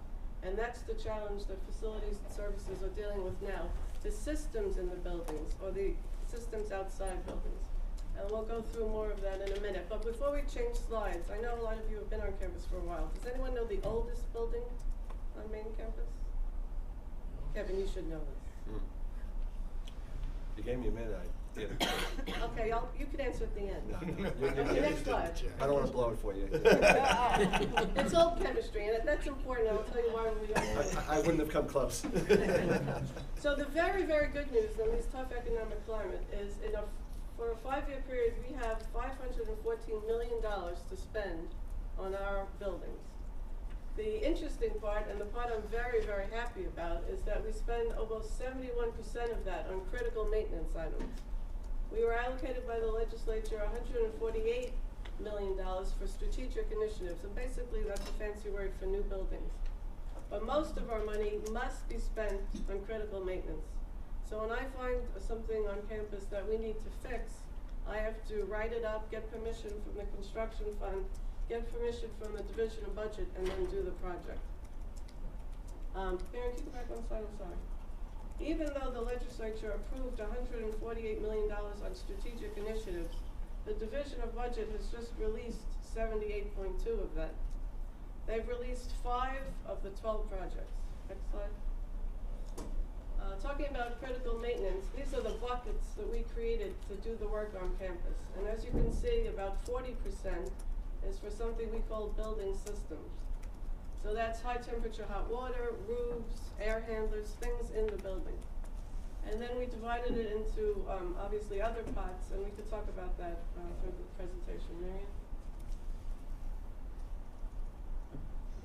And that's the challenge that facilities and services are dealing with now. The systems in the buildings, or the systems outside buildings. And we'll go through more of that in a minute. But before we change slides, I know a lot of you have been on campus for a while. Does anyone know the oldest building on main campus? Kevin, you should know this. You gave me a minute, I did it. Okay, you can answer at the end. No. Okay, next slide. I don't want to blow it for you. It's old chemistry, and that's important. I'll tell you why when we don't. I wouldn't have come close. So the very, very good news in this tough economic climate is for a 5-year period, we have $514 million to spend on our buildings. The interesting part, and the part I'm very, very happy about, is that we spend almost 71% of that on critical maintenance items. We were allocated by the legislature $148 million for strategic initiatives, and basically that's a fancy word for new buildings. But most of our money must be spent on critical maintenance. So when I find something on campus that we need to fix, I have to write it up, get permission from the construction fund, get permission from the Division of Budget, and then do the project. Karen, can you go back one slide? I'm sorry. Even though the legislature approved $148 million on strategic initiatives, the Division of Budget has just released 78.2 of that. They've released 5 of the 12 projects. Next slide. Talking about critical maintenance, these are the buckets that we created to do the work on campus. And as you can see, about 40% is for something we call building systems. So that's high temperature hot water, roofs, air handlers, things in the building. And then we divided it into obviously other pots, and we could talk about that through the presentation. Marian?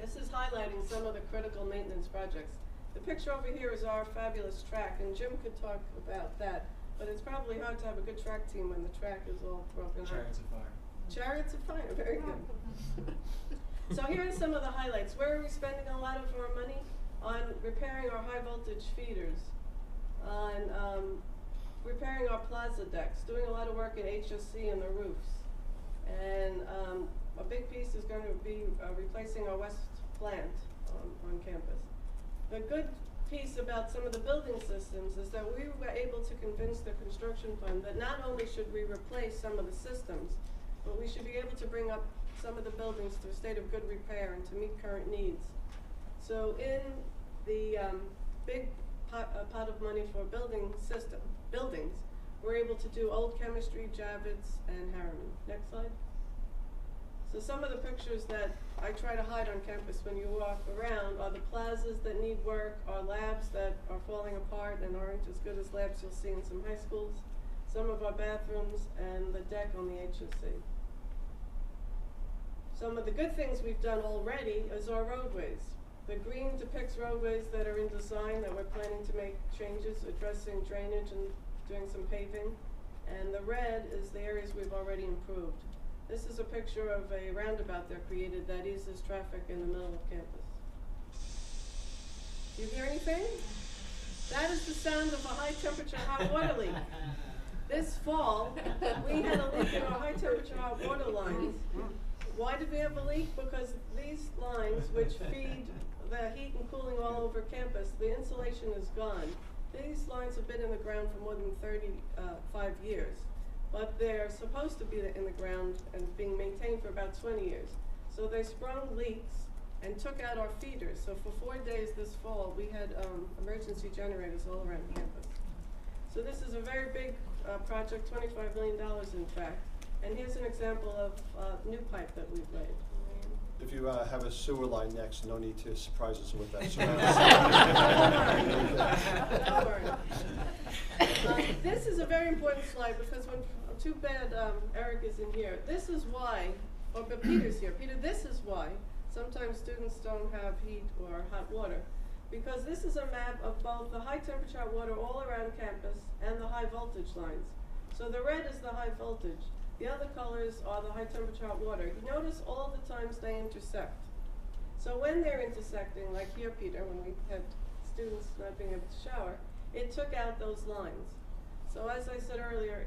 This is highlighting some of the critical maintenance projects. The picture over here is our fabulous track, and Jim could talk about that, but it's probably hard to have a good track team when the track is all broken up. Chariots of Fire. Chariots of Fire, very good. So here are some of the highlights. Where are we spending a lot of our money? On repairing our high voltage feeders, on repairing our plaza decks, doing a lot of work in HSC and the roofs. And a big piece is going to be replacing our west plant on campus. The good piece about some of the building systems is that we were able to convince the construction fund that not only should we replace some of the systems, but we should be able to bring up some of the buildings to a state of good repair and to meet current needs. So in the big pot of money for buildings, we're able to do Old Chemistry, Javits, and Harriman. Next slide. So some of the pictures that I try to hide on campus when you walk around are the plazas that need work, our labs that are falling apart and aren't as good as labs you'll see in some high schools, some of our bathrooms, and the deck on the HSC. Some of the good things we've done already is our roadways. The green depicts roadways that are in design that we're planning to make changes, addressing drainage and doing some paving. And the red is the areas we've already improved. This is a picture of a roundabout they're created that eases traffic in the middle of campus. Do you hear anything? That is the sound of a high temperature hot water leak. This fall, we had a leak in our high temperature hot water lines. Why did we have a leak? Because these lines, which feed the heat and cooling all over campus, the insulation is gone. These lines have been in the ground for more than 35 years, but they're supposed to be in the ground and being maintained for about 20 years. So they sprung leaks and took out our feeders. So for 4 days this fall, we had emergency generators all around campus. So this is a very big project, $25 million in fact. And here's an example of new pipe that we've laid. If you have a sewer line next, no need to surprise us with that. Don't worry. This is a very important slide because when, too bad Eric is in here. This is why, but Peter's here. Peter, this is why sometimes students don't have heat or hot water. Because this is a map of both the high temperature hot water all around campus and the high voltage lines. So the red is the high voltage. The other colors are the high temperature hot water. You notice all the times they intersect. So when they're intersecting, like here, Peter, when we had students not being able to shower, it took out those lines. So as I said earlier,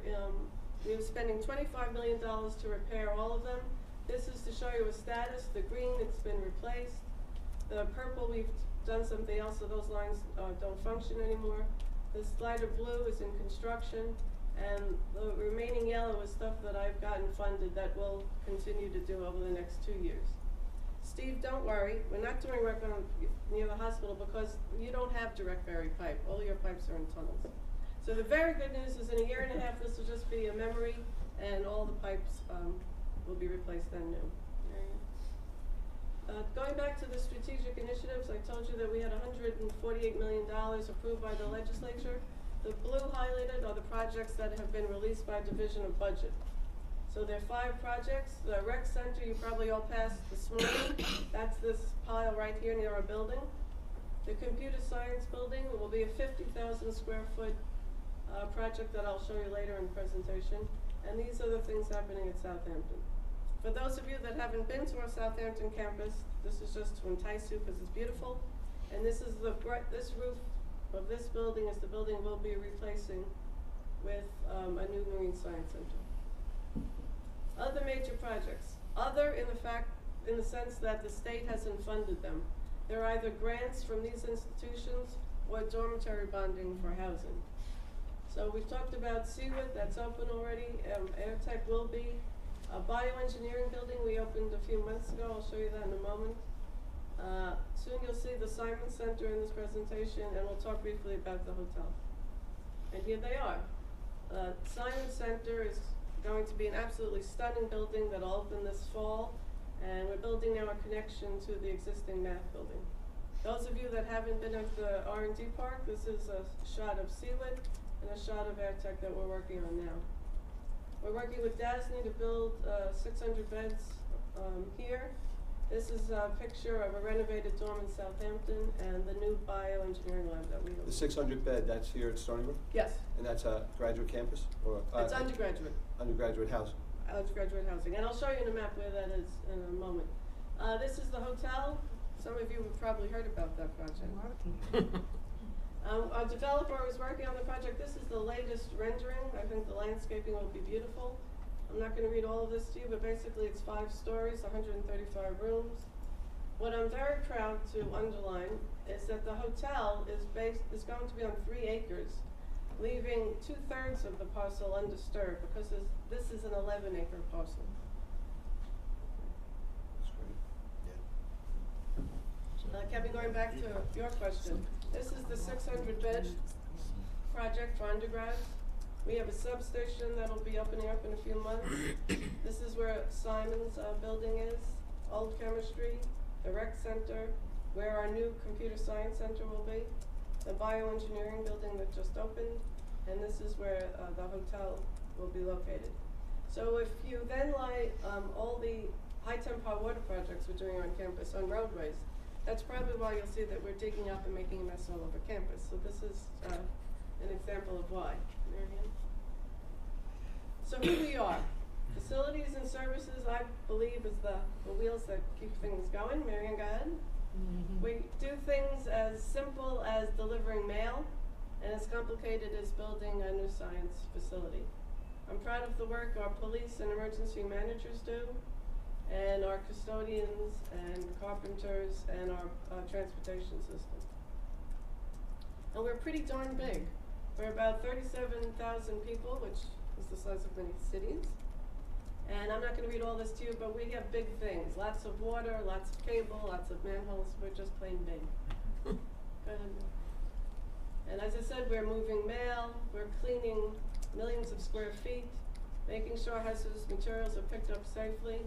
we were spending $25 million to repair all of them. This is to show you a status. The green, it's been replaced. The purple, we've done something else, so those lines don't function anymore. This lighter blue is in construction. And the remaining yellow is stuff that I've gotten funded that we'll continue to do over the next 2 years. Steve, don't worry. We're not doing work near the hospital because you don't have direct buried pipe. All your pipes are in tunnels. So the very good news is in a year and a half, this will just be a memory, and all the pipes will be replaced and new. Going back to the strategic initiatives, I told you that we had $148 million approved by the legislature. The blue highlighted are the projects that have been released by Division of Budget. So there are 5 projects. The rec center you probably all passed this morning. That's this pile right here near our building. The computer science building will be a 50,000 square foot project that I'll show you later in the presentation. And these are the things happening at Southampton. For those of you that haven't been to our Southampton campus, this is just to entice you because it's beautiful. And this is this roof of this building is the building we'll be replacing with a new Marine Science Center. Other major projects, other in the sense that the state hasn't funded them. They're either grants from these institutions or dormitory bonding for housing. So we've talked about CWIT, that's open already. AirTech will be. A bioengineering building we opened a few months ago. I'll show you that in a moment. Soon you'll see the Simon Center in this presentation, and we'll talk briefly about the hotel. And here they are. Simon Center is going to be an absolutely stunning building that'll open this fall, and we're building now a connection to the existing math building. Those of you that haven't been at the R&D park, this is a shot of CWIT and a shot of AirTech that we're working on now. We're working with DASNY to build 600 beds here. This is a picture of a renovated dorm in Southampton and the new bioengineering lab that we The opened. 600 bed, that's here at Stony Brook? Yes, And that's a graduate campus or? it's undergraduate. Undergraduate housing. Undergraduate housing, and I'll show you in a map where that is in a moment. This is the hotel. Some of you have probably heard about that project. Our developer was working on the project. This is the latest rendering. I think the landscaping will be beautiful. I'm not gonna read all of this to you, but basically it's 5 stories, 135 rooms. What I'm very proud to underline is that the hotel is going to be on 3 acres, leaving 2/3 of the parcel undisturbed because this is an 11-acre parcel. That's great. Yeah. Kevin, going back to your question, this is the 600-bed project for undergrads. We have a substation that'll be opening up in a few months. This is where Simon's building is, old chemistry, the rec center, where our new computer science center will be, the bioengineering building that just opened, and this is where the hotel will be located. So if you then lie all the high-temp hot water projects we're doing on campus on roadways, that's probably why you'll see that we're digging up and making a mess all over campus. So this is an example of why. Marianne? So who we are. Facilities and services, I believe, is the wheels that keep things going. Marianne, go ahead. We do things as simple as delivering mail and as complicated as building a new science facility. I'm proud of the work our police and emergency managers do, and our custodians and carpenters and our transportation system. And we're pretty darn big. We're about 37,000 people, which is the size of many cities. And I'm not going to read all this to you, but we have big things. Lots of water, lots of cable, lots of manholes. We're just plain big. Go ahead. And as I said, we're moving mail. We're cleaning millions of square feet, making sure hazardous materials are picked up safely.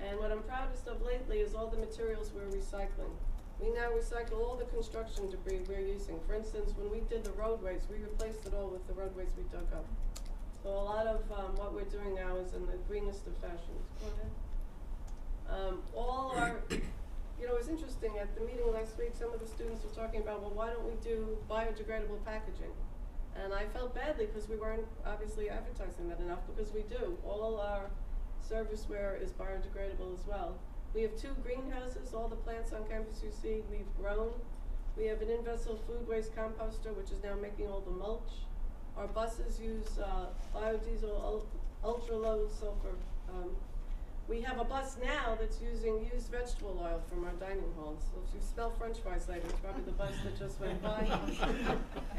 And what I'm proudest of lately is all the materials we're recycling. We now recycle all the construction debris we're using. For instance, when we did the roadways, we replaced it all with the roadways we dug up. So a lot of what we're doing now is in the greenest of fashions. Go ahead. All our, you know, it was interesting, at the meeting last week, some of the students were talking about, well, why don't we do biodegradable packaging? And I felt badly because we weren't obviously advertising that enough, because we do. All our serviceware is biodegradable as well. We have 2 greenhouses. All the plants on campus you see, we've grown. We have an in-vessel food waste composter, which is now making all the mulch. Our buses use biodiesel, ultra-low sulfur. We have a bus now that's using used vegetable oil from our dining halls. So if you smell French fries later, it's probably the bus that just went by.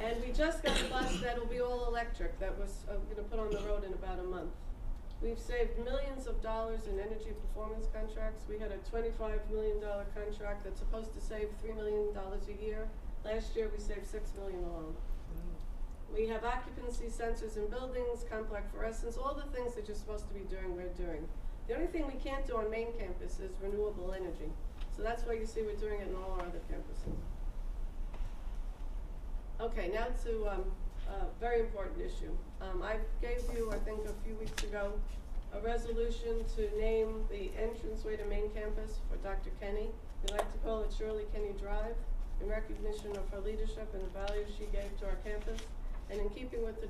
And we just got a bus that'll be all electric that was going to put on the road in about a month. We've saved millions of dollars in energy performance contracts. We had a $25 million contract that's supposed to save $3 million a year. Last year we saved $6 million alone. We have occupancy sensors in buildings, complex fluorescence, all the things that you're supposed to be doing, we're doing. The only thing we can't do on main campus is renewable energy. So that's why you see we're doing it in all our other campuses. Okay, now to a very important issue. I gave you, I think a few weeks ago, a resolution to name the entranceway to main campus for Dr. Kenny. We like to call it Shirley Kenny Drive, in recognition of her leadership and the values she gave to our campus, and in keeping with the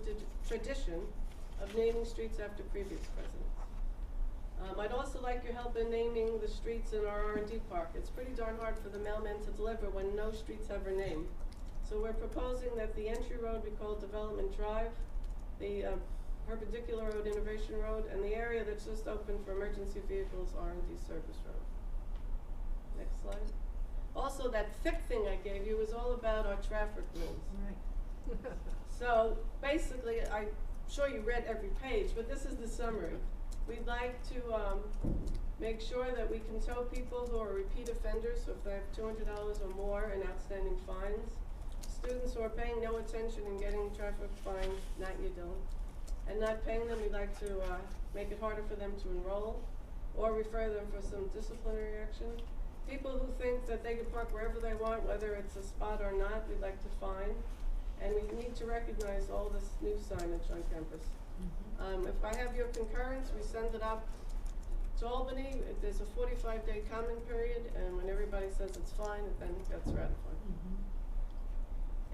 tradition of naming streets after previous presidents. I'd also like your help in naming the streets in our R&D park. It's pretty darn hard for the mailman to deliver when no streets have her name. So we're proposing that the entry road we call Development Drive, the perpendicular road Innovation Road, and the area that's just open for emergency vehicles R&D Service Road. Next slide. Also, that thick thing I gave you is all about our traffic rules. Right. So basically, I'm sure you read every page, but this is the summary. We'd like to make sure that we can tow people who are repeat offenders, so if they have $200 or more in outstanding fines. Students who are paying no attention and getting traffic fines, not you don't, and not paying them, we'd like to make it harder for them to enroll or refer them for some disciplinary action. People who think that they can park wherever they want, whether it's a spot or not, we'd like to fine. And we need to recognize all this new signage on campus. If I have your concurrence, we send it up To Albany, there's a 45-day comment period, and when everybody says it's fine, it then gets ratified.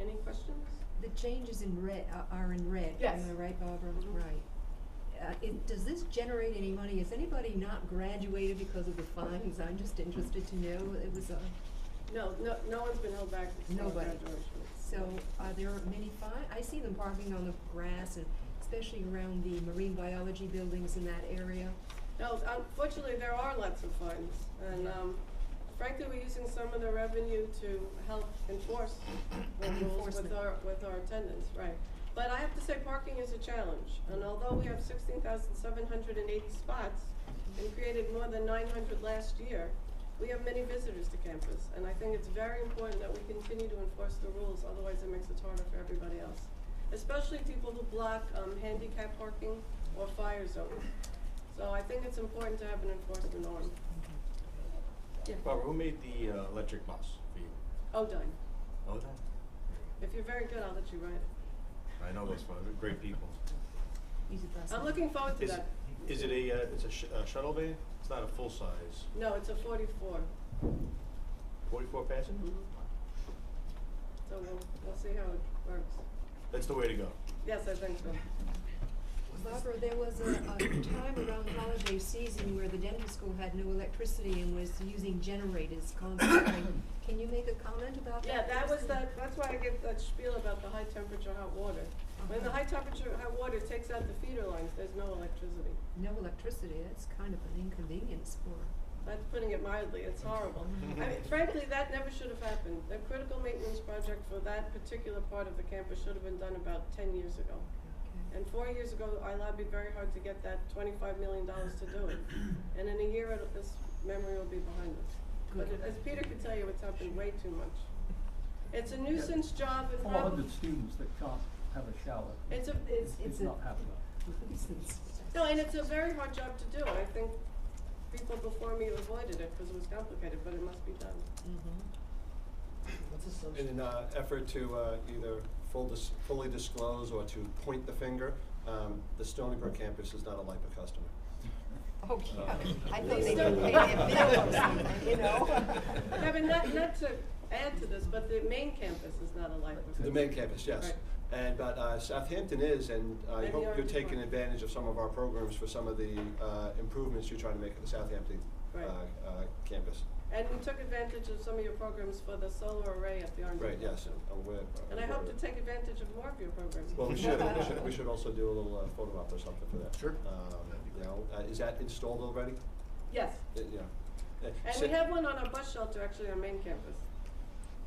Any questions? The changes in red, are in red, Yes. am I right, Barbara? Mhm. Right. Does this generate any money? Has anybody not graduated because of the fines? I'm just interested to know. It was a, No one's been held back for Nobody. graduation. so are there many I see them parking on the grass and especially around the marine biology buildings in that area. No, unfortunately, there are lots of fines, and frankly, we're using some of the revenue to help enforce the rules with Enforcement. our attendance, right. But I have to say, parking is a challenge, and although we have 16,780 spots and created more than 900 last year, we have many visitors to campus, and I think it's very important that we continue to enforce the rules, otherwise it makes it harder for everybody else. Especially people who block handicap parking or fire zones. So I think it's important to have an enforcement arm. Yeah. Barbara, who made the electric bus for you? Odine. Oh, that? If you're very good, I'll let you ride it. I know those folks, they're great people. Use it last I'm night. looking forward to Is, that. is it a, it's a shuttle van? It's not a full size, No, it's a 44. 44 passenger? Mhm. So we'll see how it works. That's the way to go. Yes, I think so. Barbara, there was a time around the holiday season where the dental school had no electricity and was using generators constantly. Can you make a comment about that? Yeah, that's why I give that spiel about the high temperature hot water. When the high temperature hot water takes out the feeder lines, there's no electricity. No electricity, that's kind of an inconvenience for. That's putting it mildly, it's horrible. I mean, frankly, that never should have happened. The critical maintenance project for that particular part of the campus should have been done about 10 years ago. And 4 years ago, I lobbied very hard to get that $25 million to do it. And in a year, this memory will be behind us. But as Peter could tell you, it's happened way too much. It's a nuisance job and 400 students that can't have a shower. It's not happening. No, and it's a very hard job to do. I think people before me avoided it because it was complicated, but it must be done. In an effort to either fully disclose or to point the finger, the Stony Brook campus is not a LIPA customer. Oh, yeah, I thought They they still- didn't pay their bill or something, you know? I mean, not to add to this, but the main campus is not a LIPA. The main campus, yes. Right. But Southampton is, and I And hope the you're art taking department. advantage of some of our programs for some of the improvements you're trying to make at the Southampton Right. campus. And we took advantage of some of your programs for the solar array at the R&D. Right, yes, I'm aware. And I hope to take advantage of more of your programs. Well, we should also do a little photo op or something for that. Sure. You know, is that installed already? Yes. Yeah. And we have one on our bus shelter, actually, on main campus.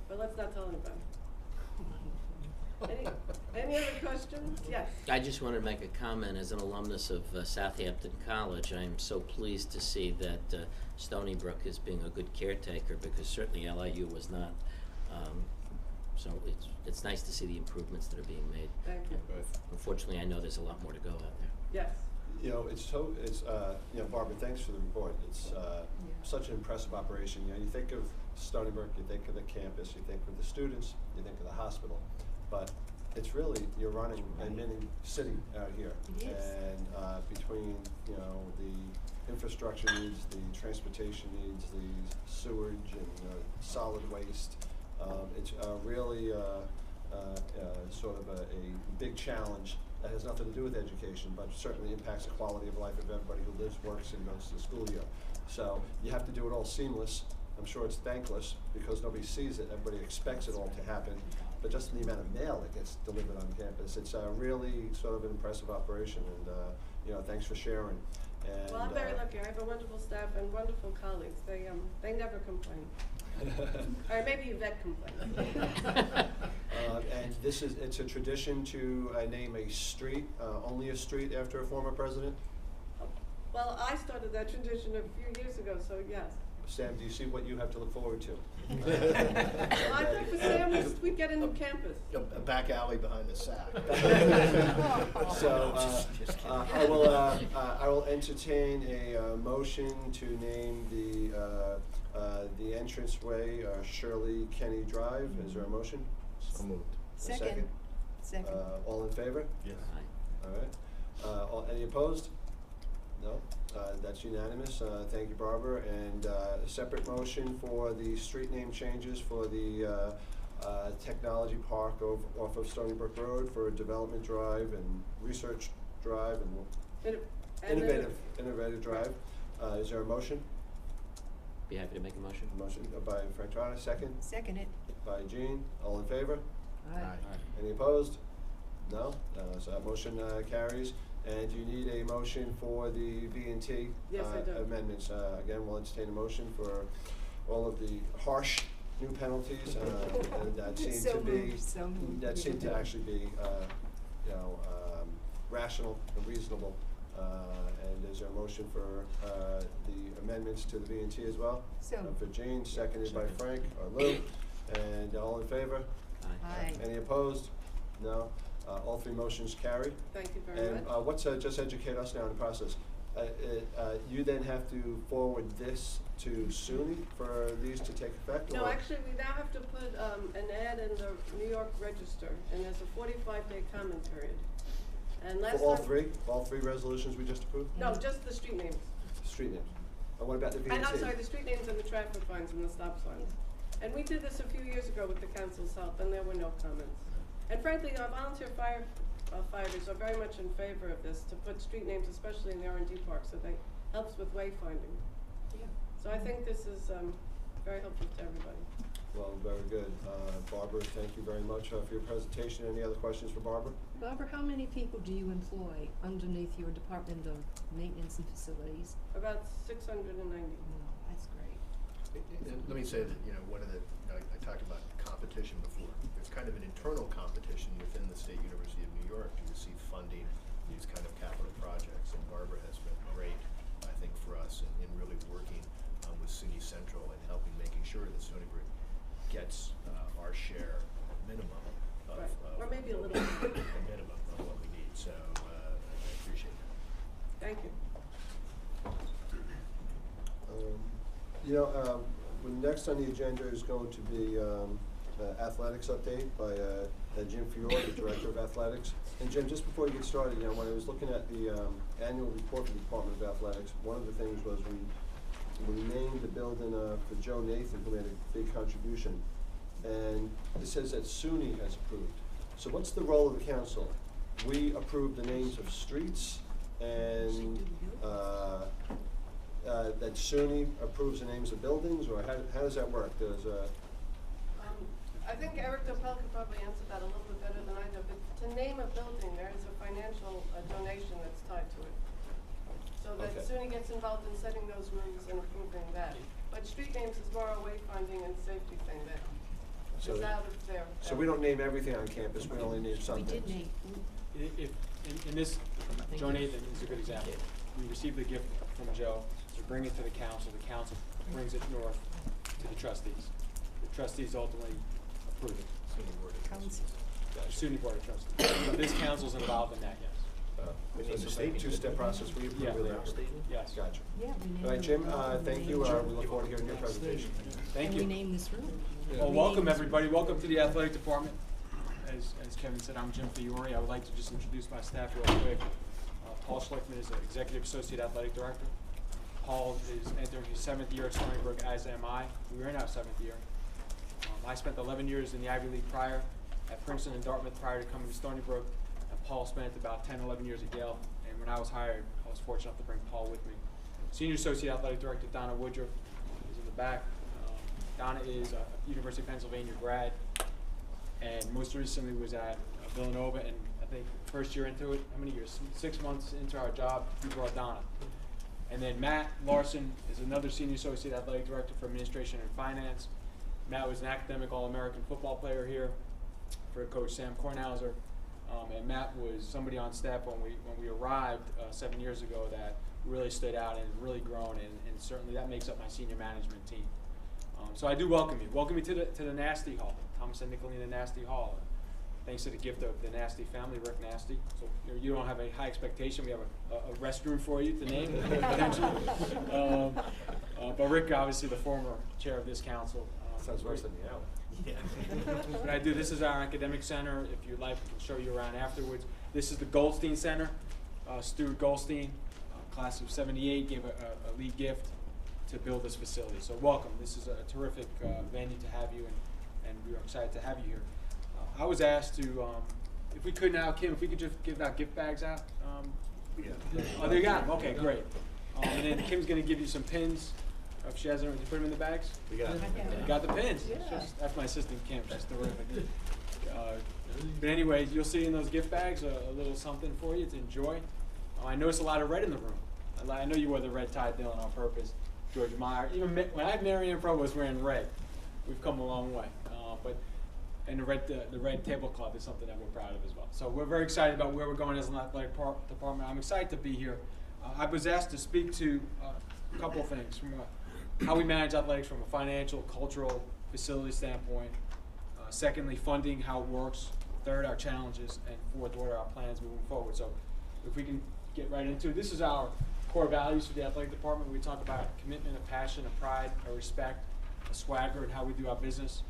But let's not tell anybody. Any other questions? Yes. I just wanted to make a comment as an alumnus of Southampton College. I am so pleased to see that Stony Brook is being a good caretaker because certainly LIU was not. So it's nice to see the improvements that are being made. Thank you. Unfortunately, I know there's a lot more to go out there. Yes. You know, you know, Barbara, thanks for the report. It's such an impressive operation. You know, you think of Stony Brook, you think of the campus, you think of the students, you think of the hospital. But it's really, you're running and sitting out here. It is. And between, you know, the infrastructure needs, the transportation needs, the sewage and solid waste, it's really sort of a big challenge that has nothing to do with education, but certainly impacts the quality of life of everybody who lives, works, and goes to the school year. So you have to do it all seamless. I'm sure it's thankless because nobody sees it. Everybody expects it all to happen. But just the amount of mail that gets delivered on campus, it's a really sort of an impressive operation. And you know, thanks for sharing. And, Well, I'm very lucky. I have a wonderful staff and wonderful colleagues. They never complain. Or maybe Yvette complains. And it's a tradition to name a street, only a street after a former president. Well, I started that tradition a few years ago, so yes. Sam, do you see what you have to look forward to? Well, I think for Sam, we'd get a new campus. A back alley behind the sack. So Just kidding. I will entertain a motion to name the entranceway Shirley Kenny Drive. Is there a motion? So moved. A Second. Second. All in favor? Yes. Aye. All right. Any opposed? No? That's unanimous. Thank you, Barbara. And a separate motion for the street name changes for the Technology Park off of Stony Brook Road for Development Drive and Research Drive and Innovative Drive. Is there a motion? Be happy to make a motion. Motion by Frank Trotta, second. Second it. By Jean. All in favor? Aye. Any opposed? No? So that motion carries. And do you need a motion for the V&T Yes, I do. amendments? Again, we'll entertain a motion for all of the harsh new penalties and that seem So to be, moved, so moved. that seem to actually be, rational and reasonable. And is there a motion for the amendments to the V&T as well? So. For Jean, seconded by Second. Frank or Lou. And all in favor? Aye. Any opposed? No? All three motions carried. Thank you very much. And what's, just educate us now in the process. You then have to forward this to SUNY for these to take effect? No, or- actually, we now have to put an ad in the New York Register, and there's a 45-day comment period. And last For time. all three resolutions we just approved? No, just the street names. Street names. And what about the V&T? And I'm sorry, the street names and the traffic fines and the stop signs. And we did this a few years ago with the council's help, and there were no comments. And frankly, our volunteer firefighters are very much in favor of this, to put street names, especially in the R&D park, so they helps with wayfinding. Yeah. So I think this is very helpful to everybody. Well, very good. Barbara, thank you very much for your presentation. Any other questions for Barbara? Barbara, how many people do you employ underneath your Department of Maintenance and Facilities? About 690. No, that's great. And let me say that, one of the, I talked about competition before. There's kind of an internal competition within the State University of New York to receive funding for these kind of capital projects. And Barbara has been great, I think, for us in really working with SUNY Central and helping, making sure that Stony Brook gets our share minimum of. Right. Or maybe a little a minimum of what we need. So I appreciate that. Thank you. Next on the agenda is going to be athletics update by Jim Fiore, the Director of Athletics. And Jim, just before you get started, when I was looking at the annual report for the Department of Athletics, one of the things was we named the building for Joe Nathan, who made a big contribution. And it says that SUNY has approved. So what's the role of the council? We approve the names of streets, and that SUNY approves the names of buildings, or how does that work? I think Eric Doppel could probably answer that a little bit better than I do, but to name a building, there is a financial donation that's tied to it. So that Okay. SUNY gets involved in setting those rules and approving that. But street names is more a wayfinding and safety thing that So- is out of there. So we don't name everything on campus, we only name some We things. did name, In this, Joe Nathan is a good example. We received the gift from Joe to bring it to the council brings it north to the trustees. The trustees ultimately approve it. SUNY Board of council. SUNY Board of Trustees. So this council's involved in that, yes. We So need it's the a statement. two-step process, we approve Yeah. really after. Yes. Gotcha. Yeah, we named. All right, Jim, them. thank you, we look forward to hearing your presentation. Thank And we you. named this room. Well, We welcome named this everybody. room. Welcome to the athletic department. As Kevin said, I'm Jim Fiore. I would like to just introduce my staff real quick. Paul Schlickman is the Executive Associate Athletic Director. Paul is entering his 7th year at Stony Brook, as am I. We are in our 7th year. I spent 11 years in the Ivy League prior, at Princeton and Dartmouth prior to coming to Stony Brook. And Paul spent about 10, 11 years at Yale. And when I was hired, I was fortunate enough to bring Paul with me. Senior Associate Athletic Director Donna Woodruff is in the back. Donna is a University of Pennsylvania grad, and most recently was at Villanova, and I think first year into it, how many years? 6 months into our job, we brought Donna. And then Matt Larson is another Senior Associate Athletic Director for Administration and Finance. Matt was an academic All-American football player here for Coach Sam Kornhauser. And Matt was somebody on staff when we arrived 7 years ago that really stood out and really grown, and certainly that makes up my senior management team. So I do welcome you. Welcome you to the Nasty Hall, Thomas and Nicolina Nasty Hall. Thanks to the gift of the Nasty family, Rick Nasty. So you don't have a high expectation. We have a restroom for you to name, potentially. But Rick, obviously the former chair of this council. Sounds worse than the alley. Yeah. But I do. This is our academic center. If you'd like, we can show you around afterwards. This is the Goldstein Center. Stuart Goldstein, class of '78 gave a lead gift to build this facility. So welcome. This is a terrific venue to have you, and we are excited to have you here. I was asked to, if we could now, Kim, if we could just give out gift bags out. Oh, there you got them. Okay, great. And then Kim's going to give you some pins. If she hasn't already, put them in the bags. We got it. You got the pins. Yeah. That's my assistant Kim. She's terrific. But anyways, you'll see in those gift bags a little something for you to enjoy. I noticed a lot of red in the room. I know you wore the red tie, Dylan, on purpose. George Meyer. Even when I had Marianne Provost wearing red, we've come a long way. And the red tablecloth is something that we're proud of as well. So we're very excited about where we're going as an athletic department. I'm excited to be here. I was asked to speak to a couple of things from how we manage athletics from a financial, cultural, facility standpoint. Secondly, funding, how it works. Third, our challenges. And fourth, what are our plans moving forward. So if we can get right into it. This is our core values for the athletic department. We talk about commitment, a passion, a pride, a respect, a swagger, and how we do our business.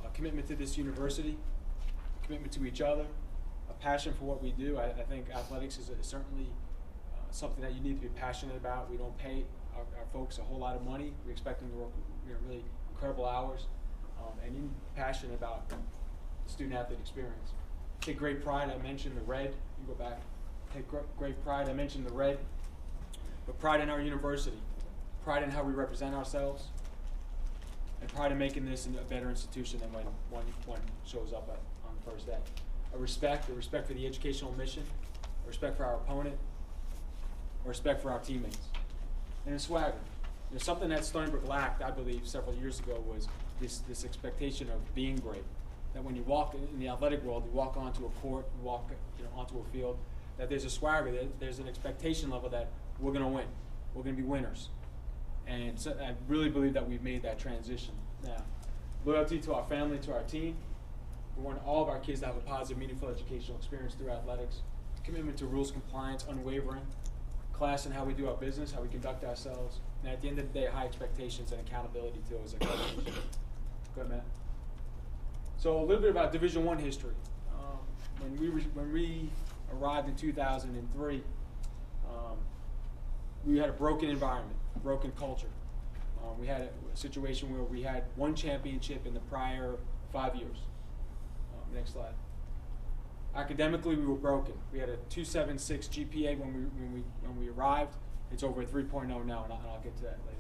A commitment to this university, a commitment to each other, a passion for what we do. I think athletics is certainly something that you need to be passionate about. We don't pay our folks a whole lot of money. We expect them to work really incredible hours, and you need to be passionate about the student-athlete experience. Take great pride. I mentioned the red. You go back. Take great pride. I mentioned the red, but pride in our university, pride in how we represent ourselves, and pride in making this a better institution than when one shows up on the first day. A respect for the educational mission, a respect for our opponent, a respect for our teammates, and a swagger. Something that Stony Brook lacked, I believe, several years ago was this expectation of being great. That when you walk in the athletic world, you walk onto a court, you walk onto a field, that there's a swagger, there's an expectation level that we're going to win, we're going to be winners. And so I really believe that we've made that transition now. Loyalty to our family, to our team. We want all of our kids to have a positive, meaningful educational experience through athletics. Commitment to rules compliance, unwavering. Class and how we do our business, how we conduct ourselves. And at the end of the day, high expectations and accountability to those expectations. Go ahead, Matt. So a little bit about Division I history. When we arrived in 2003, we had a broken environment, a broken culture. We had a situation where we had one championship in the prior 5 years. Next slide. Academically, we were broken. We had a 2.76 GPA when we arrived. It's over a 3.0 now, and I'll get to that later.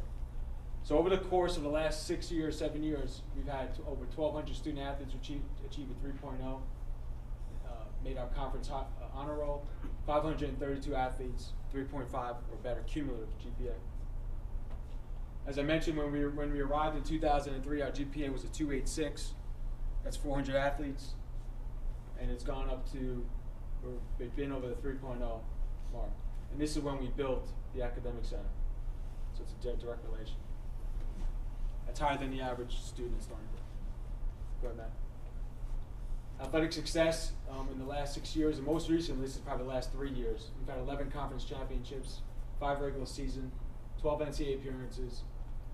So over the course of the last 6 years, 7 years, we've had over 1,200 student athletes achieve a 3.0. Made our conference honor roll. 532 athletes, 3.5 or better cumulative GPA. As I mentioned, when we arrived in 2003, our GPA was a 2.86. That's 400 athletes, and it's gone up to, we've been over the 3.0 mark. And this is when we built the academic center. So it's a direct relation. That's higher than the average student at Stony Brook. Go ahead, Matt. Athletic success in the last 6 years, and most recently, this is probably the last 3 years. We've had 11 conference championships, 5 regular season, 12 NCAA appearances,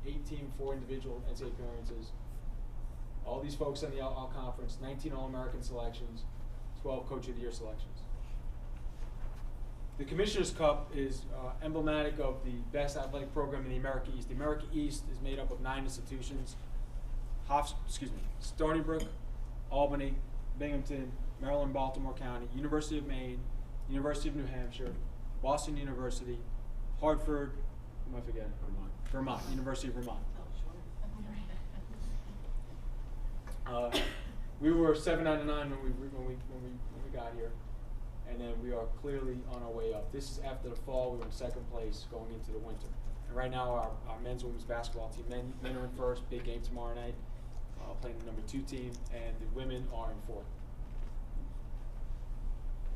18 4 individual NCAA appearances. All these folks in the all-conference, 19 All-American selections, 12 Coach of the Year selections. The Commissioner's Cup is emblematic of the best athletic program in the America East. The America East is made up of 9 institutions: Stony Brook, Albany, Binghamton, Maryland, Baltimore County, University of Maine, University of New Hampshire, Boston University, Hartford, who am I forgetting? Vermont, University of Vermont. We were 799 when we got here, and then we are clearly on our way up. This is after the fall. We were in second place going into the winter. And right now, our men's and women's basketball team, men are in first, big game tomorrow night, playing the number 2 team, and the women are in fourth.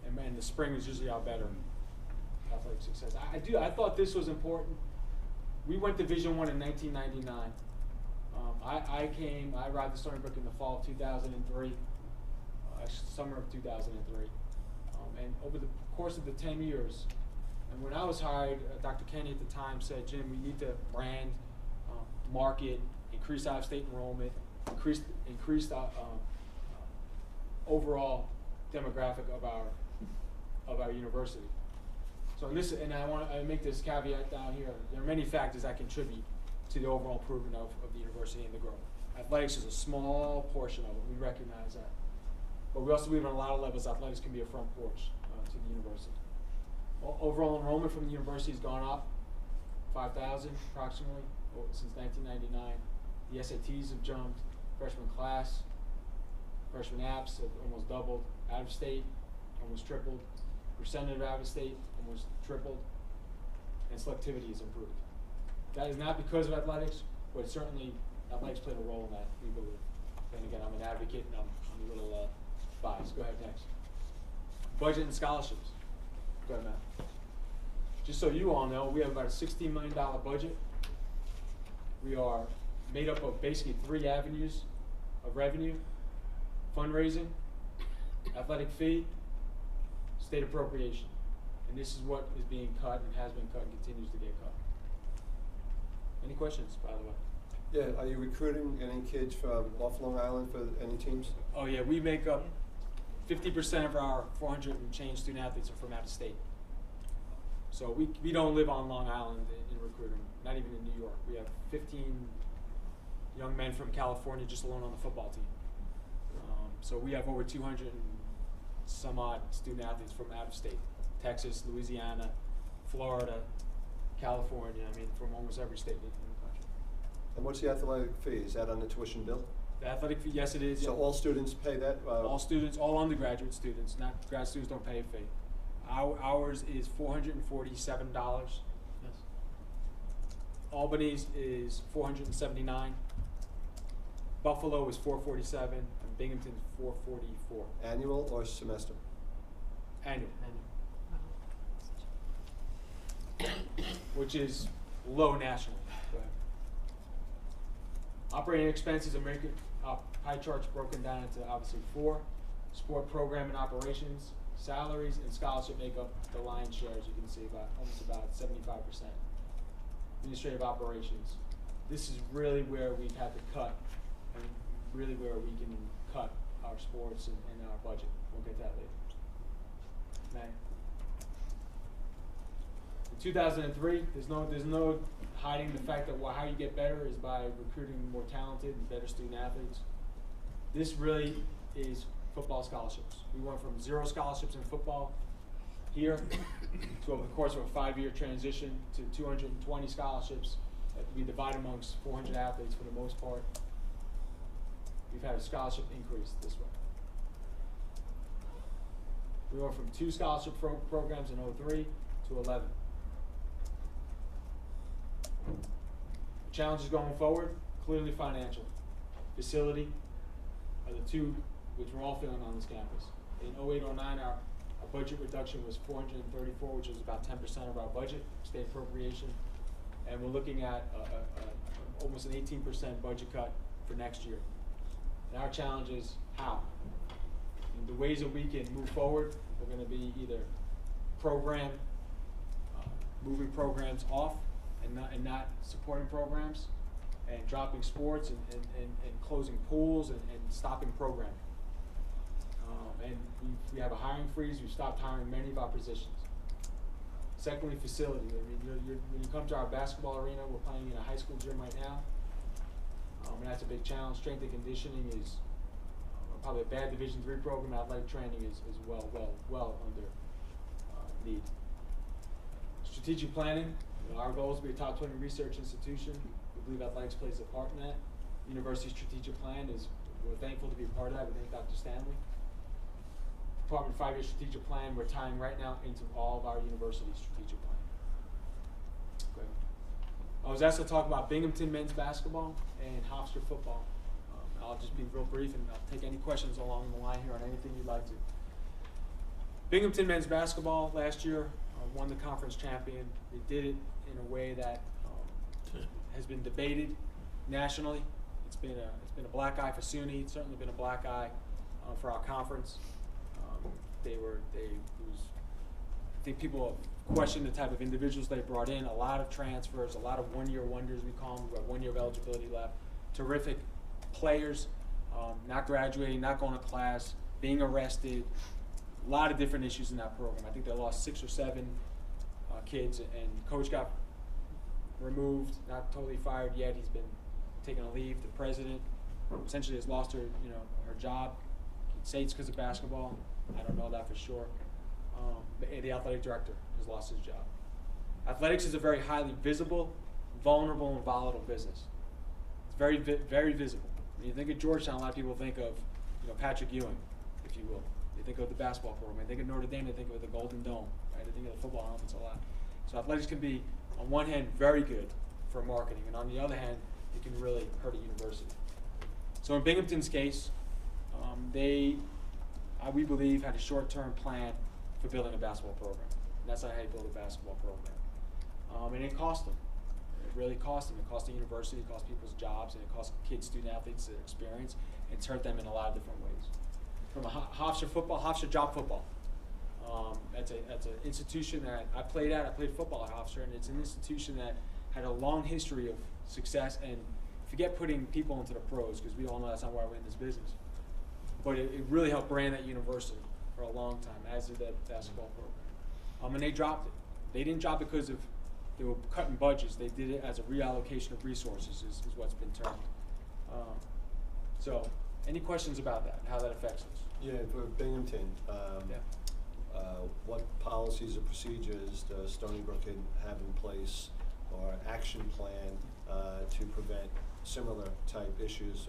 And the spring is usually our better athletic success. I thought this was important. We went Division I in 1999. I arrived at Stony Brook in the fall of 2003, summer of 2003. And over the course of the 10 years, and when I was hired, Dr. Kenny at the time said, Jim, we need to brand, market, increase out-of-state enrollment, increase the overall demographic of our university. So So in this, and I make this caveat down here, there are many factors that contribute to the overall improvement of the university and the growth. Athletics is a small portion of it, we recognize that. But we also believe on a lot of levels, athletics can be a front porch to the university. Overall enrollment from the university has gone up 5,000 approximately since 1999. The SATs have jumped, freshman class, freshman apps have almost doubled, out of state almost tripled, percentage of out of state almost tripled, and selectivity has improved. That is not because of athletics, but certainly athletics played a role in that, we believe. And again, I'm an advocate and I'm a little biased. Go ahead, next. Budget and scholarships. Go ahead, Matt. Just so you all know, we have about a $16 million budget. We are made up of basically 3 avenues of revenue: fundraising, athletic fee, state appropriation. And this is what is being cut and has been cut and continues to get cut. Any questions, by the way? Yeah, are you recruiting any kids from off Long Island for any teams? Oh yeah, we make up 50% of our 400 and change student athletes are from out of state. So we don't live on Long Island in recruiting, not even in New York. We have 15 young men from California just alone on the football team. So we have over 200 and some odd student athletes from out of state: Texas, Louisiana, Florida, California. I mean, from almost every state in the country. And what's the athletic fee? Is that on the tuition bill? The athletic fee, yes, it is. So yeah. all students pay that? All students, all undergraduate students, not grad students, don't pay a fee. Ours is $447. Yes. Albany's is $479. Buffalo is $447, and Binghamton's $444. Annual or semester? Annual. Which is low nationally. Go ahead. Operating expenses are making pie charts broken down into obviously 4: sport program and operations, salaries, and scholarship make up the lion's share, as you can see, almost about 75%. Administrative operations. This is really where we've had to cut, and really where we can cut our sports and our budget. We'll get that later. May. In 2003, there's no hiding the fact that how you get better is by recruiting more talented and better student athletes. This really is football scholarships. We went from 0 scholarships in football here to, over the course of a 5-year transition, to 220 scholarships that we divide amongst 400 athletes for the most part. We've had a scholarship increase this way. We went from 2 scholarship programs in 03 to 11. Challenges going forward, clearly financial. Facility are the 2 which we're all feeling on this campus. In 08-09, our budget reduction was $434, which was about 10% of our budget, state appropriation. And we're looking at almost an 18% budget cut for next year. And our challenge is how? And the ways that we can move forward, we're going to be either moving programs off and not supporting programs, and dropping sports and closing pools and stopping programming. And we have a hiring freeze. We've stopped hiring many of our positions. Secondly, facility. I mean, when you come to our basketball arena, we're playing in a high school gym right now, and that's a big challenge. Strength and conditioning is probably a bad Division III program. Athletic training is well under need. Strategic planning. Our goal is to be a top 20 research institution. We believe athletics plays a part in that. University strategic plan we're thankful to be a part of that. We thank Dr. Stanley. Department 5-year strategic plan we're tying right now into all of our university strategic plan. Go ahead. I was asked to talk about Binghamton men's basketball and Hofstra football. I'll just be real brief, and I'll take any questions along the line here on anything you'd like to. Binghamton men's basketball last year won the conference champion. They did it in a way that has been debated nationally. It's been a black eye for SUNY. It's certainly been a black eye for our conference. I think people question the type of individuals they brought in. A lot of transfers, a lot of one-year wonders, we call them. We have 1 year of eligibility left. Terrific players, not graduating, not going to class, being arrested. A lot of different issues in that program. I think they lost 6 or 7 kids, and coach got removed, not totally fired yet. He's been taking a leave. The president essentially has lost her job. He'd say it's because of basketball. I don't know that for sure. The athletic director has lost his job. Athletics is a very highly visible, vulnerable, and volatile business. It's very, very visible. When you think of Georgetown, a lot of people think of, Patrick Ewing, if you will. You think of the basketball program. They think of Notre Dame. They think of the Golden Dome. Right? They think of the football helmets a lot. So athletics can be, on one hand, very good for marketing, and on the other hand, it can really hurt a university. So in Binghamton's case, we believe, had a short-term plan for building a basketball program. And that's not how you build a basketball program. And it cost them. It really cost them. It cost the university, it cost people's jobs, and it cost kids, student athletes their experience. It's hurt them in a lot of different ways. From a Hofstra drop football. That's an institution that I played at. I played football at Hofstra, and it's an institution that had a long history of success. And forget putting people into the pros, because we all know that's not why we're in this business. But it really helped brand that university for a long time, as did that basketball program. And they dropped it. They didn't drop it because they were cutting budgets. They did it as a reallocation of resources, is what's been termed. So, any questions about that, how that affects us? Yeah, for Binghamton, what policies or procedures does Stony Brook have in place, or action plan to prevent similar type issues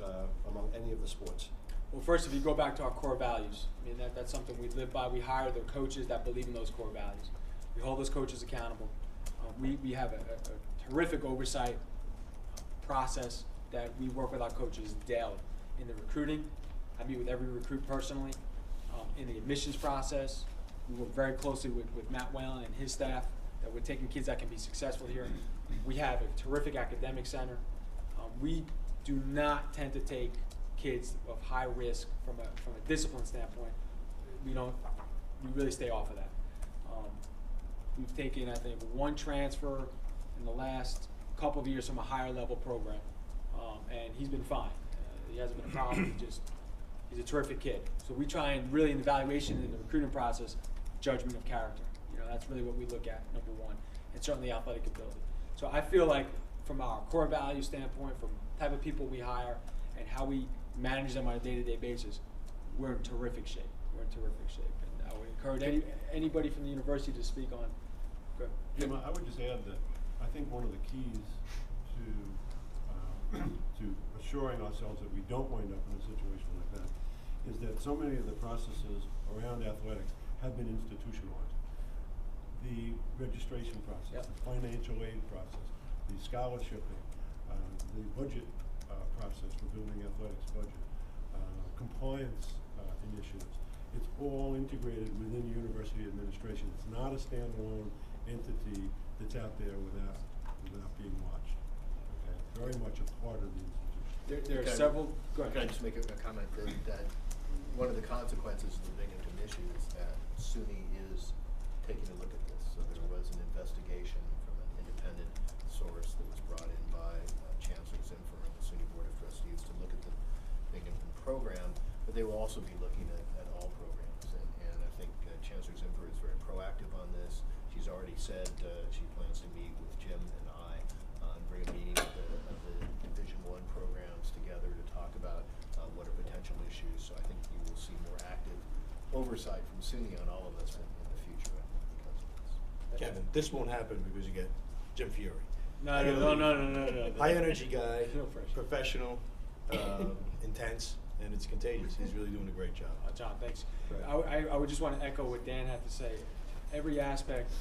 among any of the sports? Well, first, if you go back to our core values, I mean, that's something we live by. We hire the coaches that believe in those core values. We hold those coaches accountable. We have a terrific oversight process that we work with our coaches daily. In the recruiting, I meet with every recruit personally. In the admissions process, we work very closely with Matt Whalen and his staff, that we're taking kids that can be successful here. We have a terrific academic center. We do not tend to take kids of high risk from a discipline standpoint. We really stay off of that. We've taken, I think, one transfer in the last couple of years from a higher level program, and he's been fine. He hasn't been a problem. He's a terrific kid. So we try and really, in the evaluation and the recruiting process, judgment of character. That's really what we look at, number one, and certainly athletic ability. So I feel like from our core value standpoint, from the type of people we hire and how we manage them on a day-to-day basis, we're in terrific shape. We're in terrific shape. And I would encourage anybody from the university to speak on. Go ahead. Jim, I would just add that I think one of the keys to assuring ourselves that we don't wind up in a situation like that is that so many of the processes around athletics have been institutionalized. The registration process, the financial aid process, the scholarshiping, the budget process for building athletics budget, compliance initiatives. It's all integrated within the university administration. It's not a standalone entity that's out there without being watched. Okay, very much a part of the institution. There are several. Go ahead. Can I just make a comment that one of the consequences of the Binghamton issue is that SUNY is taking a look at this. So there was an investigation from an independent source that was brought in by Chancellor Zinfer and the SUNY Board of Trustees to look at the Binghamton program, but they will also be looking at all programs. And I think Chancellor Zinfer is very proactive on this. She's already said she plans to meet with Jim and I and bring a meeting of the Division I programs together to talk about what are potential issues. So I think you will see more active oversight from SUNY on all of this in the future, I think, because of this. Kevin, this won't happen because you get Jim Fiore. No. High energy guy, No pressure. professional, intense, and it's contagious. He's really doing a great job. John, thanks. I would just want to echo what Dan had to say. Every aspect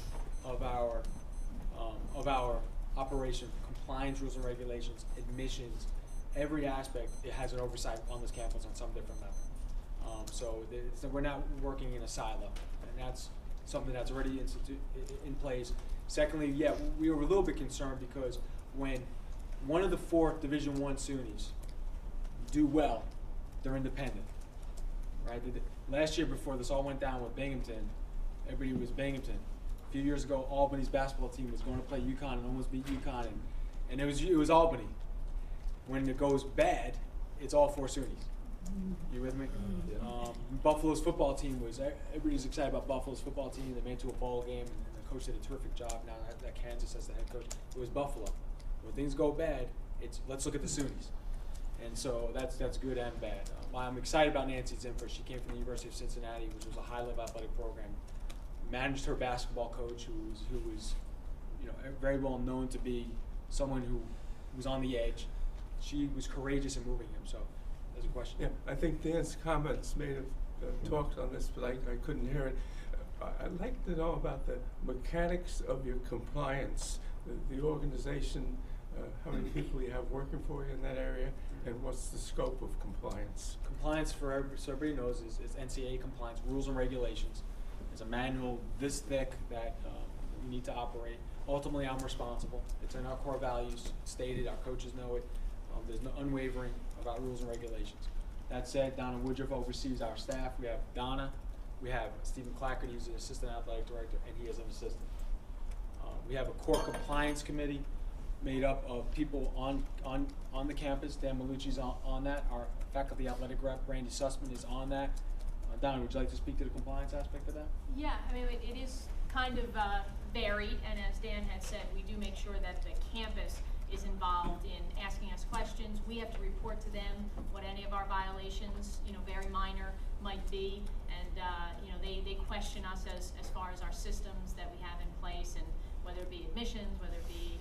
of our operation, compliance rules and regulations, admissions, every aspect, it has an oversight on this campus on some different level. So we're not working in a silo, and that's something that's already in place. Secondly, we were a little bit concerned because when one of the 4 Division I SUNYs do well, they're independent, right? Last year, before this all went down with Binghamton, everybody was Binghamton. A few years ago, Albany's basketball team was going to play UConn and almost beat UConn, and it was Albany. When it goes bad, it's all 4 SUNYs. You with me? Buffalo's football team everybody's excited about Buffalo's football team. They made it to a bowl game, and the coach did a terrific job now at Kansas as the head coach. It was Buffalo. When things go bad, it's let's look at the SUNYs. And so that's good and bad. I'm excited about Nancy Zimfer. She came from the University of Cincinnati, which was a high-level athletic program. Managed her basketball coach, who was very well known to be someone who was on the edge. She was courageous in moving him. So, there's a question. Yeah, I think Dan's comments may have talked on this, but I couldn't hear it. I'd like to know about the mechanics of your compliance, the organization, how many people you have working for you in that area, and what's the scope of compliance? Compliance, so everybody knows, is NCAA compliance, rules and regulations. There's a manual this thick that we need to operate. Ultimately, I'm responsible. It's in our core values, stated, our coaches know it. There's no unwavering about rules and regulations. That said, Donna Woodruff oversees our staff. We have Donna, we have Stephen Clackett, who's an assistant athletic director, and he is an assistant. We have a core compliance committee made up of people on the campus. Dan Malucci's on that. Our faculty athletic rep, Randy Sussman, is on that. Donna, would you like to speak to the compliance aspect of that? Yeah, I mean, it is kind of varied, and as Dan had said, we do make sure that the campus is involved in asking us questions. We have to report to them what any of our violations, very minor, might be, and they question us as far as our systems that we have in place, and whether it be admissions, whether it be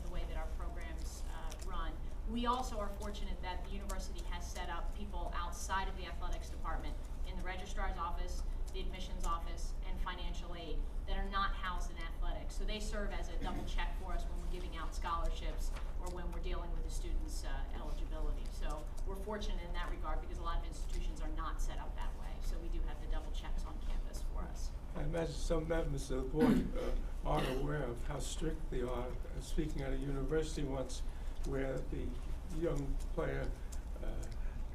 the way that our programs run. We also are fortunate that the university has set up people outside of the athletics department in the registrar's office, the admissions office, and financial aid that are not housed in athletics. So they serve as a double check for us when we're giving out scholarships or when we're dealing with the students' eligibility. So we're fortunate in that regard because a lot of institutions are not set up that way. So we do have the double checks on campus for us. I imagine some members of the board aren't aware of how strict they are. Speaking at a university once where the young player,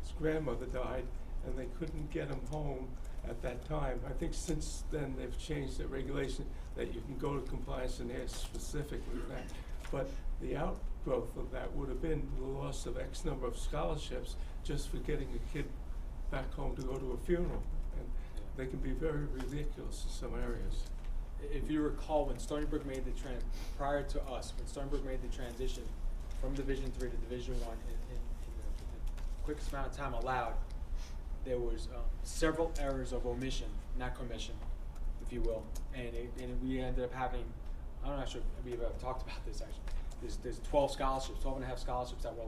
his grandmother died, and they couldn't get him home at that time. I think since then they've changed the regulation that you can go to compliance and ask specifically that. But the outgrowth of that would have been the loss of X number of scholarships just for getting a kid back home to go to a funeral. And they can be very ridiculous in some areas. If you recall, when Stony Brook made the prior to us, when Stony Brook made the transition from Division III to Division I in the quickest amount of time allowed, there was several errors of omission, not commission, if you will, and we ended up having, I'm not sure if we've ever talked about this actually. There's 12 scholarships, 12 and a half scholarships that were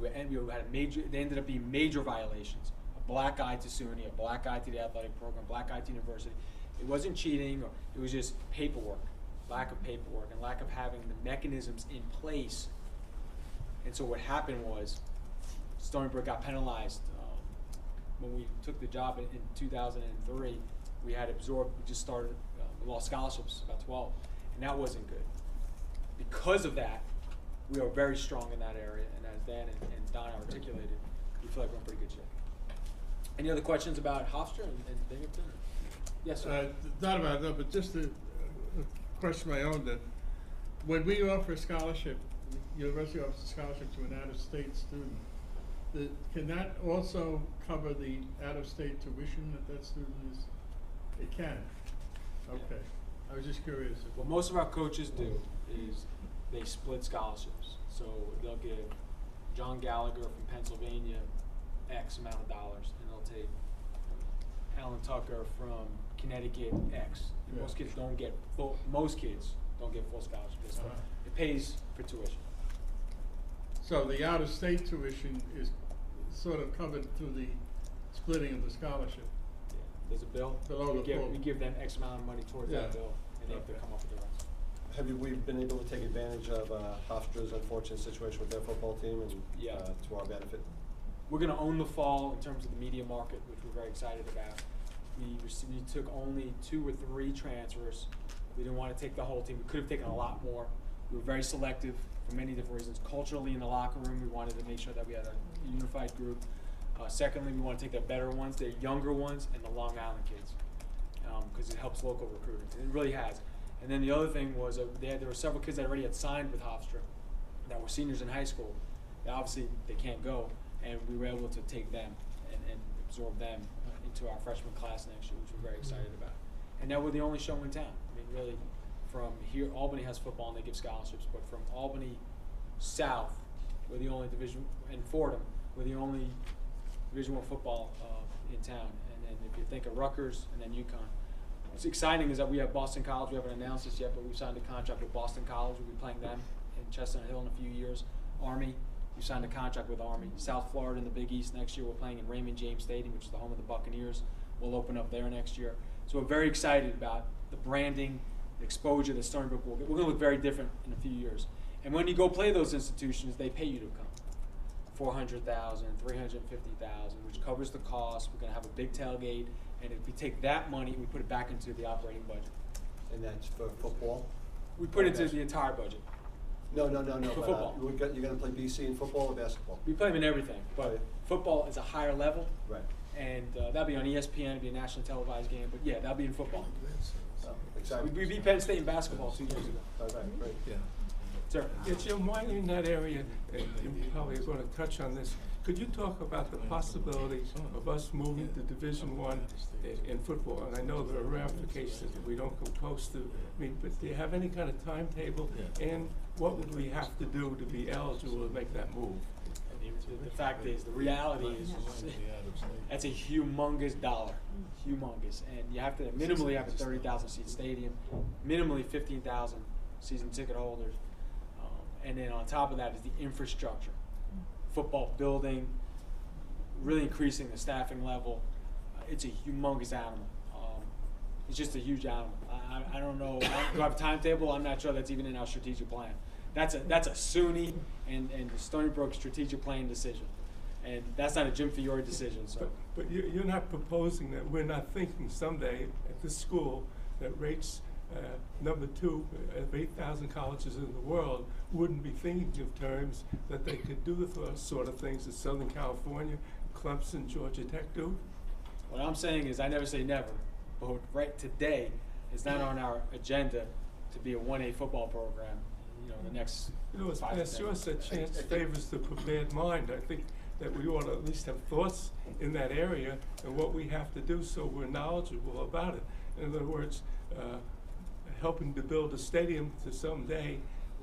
we had they ended up being major violations. A black eye to SUNY, a black eye to the athletic program, black eye to university. It wasn't cheating, or it was just paperwork, lack of paperwork, and lack of having the mechanisms in place. And so what happened was, Stony Brook got penalized. When we took the job in 2003, we had absorbed, we just started, we lost scholarships, about 12, and that wasn't good. Because of that, we are very strong in that area, and as Dan and Donna articulated, we feel like we're in pretty good shape. Any other questions about Hofstra and Binghamton? Yes, sir. Not about that, but just a question of my own, that when we offer a scholarship, the university offers a scholarship to an out-of-state student, can that also cover the out-of-state tuition that student is? It can. Okay. I was just curious. What most of our coaches do is they split scholarships. So they'll give John Gallagher from Pennsylvania X amount of dollars, and they'll take Alan Tucker from Connecticut X. Yeah. Most kids don't get full scholarships. It pays for tuition. So the out-of-state tuition is sort of covered through the splitting of the scholarship. Yeah. There's a bill. Below the full. We give them X amount of money towards that bill, and they have to come up with the rest. Have we been able to take advantage of Hofstra's unfortunate situation with their football team and to our benefit? We're going to own the fall in terms of the media market, which we're very excited about. We took only 2 or 3 transfers. We didn't want to take the whole team. We could have taken a lot more. We were very selective for many different reasons. Culturally, in the locker room, we wanted to make sure that we had a unified group. Secondly, we want to take the better ones, the younger ones, and the Long Island kids, because it helps local recruiting. It really has. And then the other thing was there were several kids that already had signed with Hofstra that were seniors in high school. Obviously, they can't go, and we were able to take them and absorb them into our freshman class next year, which we're very excited about. And now we're the only show in town. I mean, really, from here, Albany has football and they give scholarships, but from Albany south, we're the only division, and Fordham, we're the only Division I football in town. And then if you think of Rutgers and then UConn. What's exciting is that we have Boston College. We haven't announced this yet, but we've signed a contract with Boston College. We'll be playing them in Chestnut Hill in a few years. Army, we signed a contract with Army. South Florida in the Big East next year. We're playing in Raymond James Stadium, which is the home of the Buccaneers. We'll open up there next year. So we're very excited about the branding, the exposure that Stony Brook will get. We're going to look very different in a few years. And when you go play those institutions, they pay you to come. $400,000, $350,000, which covers the cost. We're going to have a big tailgate, and if we take that money, we put it back into the operating budget. And that's for football? We put it into the entire budget. No. For but, football. You're going to play BC in football or basketball? We play them in everything, but Right. football is a higher level. Right. And that'll be on ESPN. It'll be a nationally televised game. But yeah, that'll be in football. Oh, exactly. We beat Penn State in basketball 2 years ago. All right, great. Yeah. Sir. Yeah, Jim, while you're in that area, and you probably are going to touch on this, could you talk about the possibility of us moving to Division I in football? And I know there are ramifications that we don't come close to. I mean, but do you have any kind of timetable? And what would we have to do to be eligible to make that move? The fact is, the reality is, that's a humongous dollar, humongous, and you have to minimally have a 30,000 seat stadium, minimally 15,000 season ticket holders, and then on top of that is the infrastructure, football building, really increasing the staffing level. It's a humongous animal. It's just a huge animal. I don't know. Do I have a timetable? I'm not sure that's even in our strategic plan. That's a SUNY and Stony Brook strategic plan decision, and that's not a Jim Fiore decision. So, but you're not proposing that. We're not thinking someday at this school that rates number 2 of 8,000 colleges in the world wouldn't be thinking of terms that they could do the sort of things that Southern California, Clemson, Georgia Tech do. what I'm saying is, I never say never, but right today, it's not on our agenda to be a 1A football program. The next. As Pasteur said, chance favors the prepared mind. I think that we ought to at least have thoughts in that area and what we have to do so we're knowledgeable about it. In other words, helping to build a stadium to someday,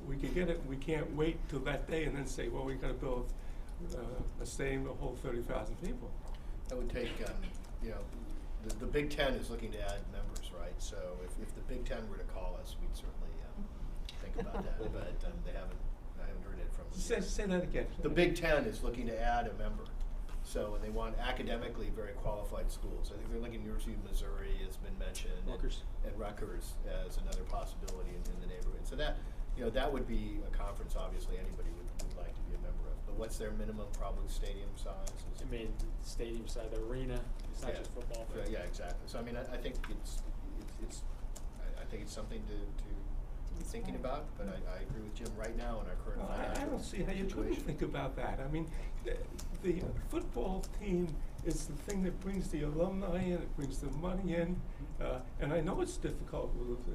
we can get it. We can't wait till that day and then say, well, we got to build a stadium to hold 30,000 people. That would take, the Big Ten is looking to add members, right? So if the Big Ten were to call us, we'd certainly think about that, but I haven't heard it from them. Say that again. The Big Ten is looking to add a member, and they want academically very qualified schools. I think they're looking at University of Missouri has been mentioned, and Rutgers as another possibility in the neighborhood. So that that would be a conference obviously anybody would like to be a member of. But what's their minimum probably stadium size? I mean, stadium size, the arena. It's not just football. Yeah, exactly. So I mean, I think I think it's something to be thinking about, but I agree with Jim right now in our current financial I don't see how you couldn't situation. think about that. I mean, the football team is the thing that brings the alumni in, it brings the money in, and I know it's difficult with,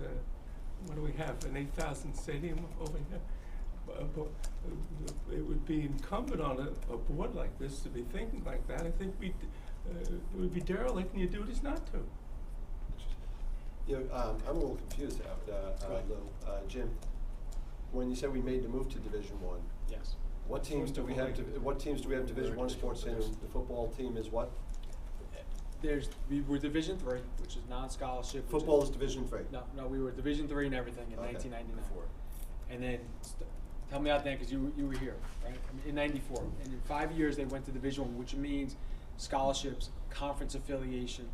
what do we have, an 8,000 stadium over here? But it would be incumbent on a board like this to be thinking like that. I think it would be derelict in your duties not to. I'm a little confused, Lou. Jim, when you said we made the move to Division I, Yes. what teams do we have? What teams do we have Division I sports in? The football team is what? We were Division III, which is non-scholarship. Football is Division III. No, we were Division III and everything in 1999. And then, tell me out then, because you were here, right? In '94, and in 5 years they went to Division I, which means scholarships, conference affiliation,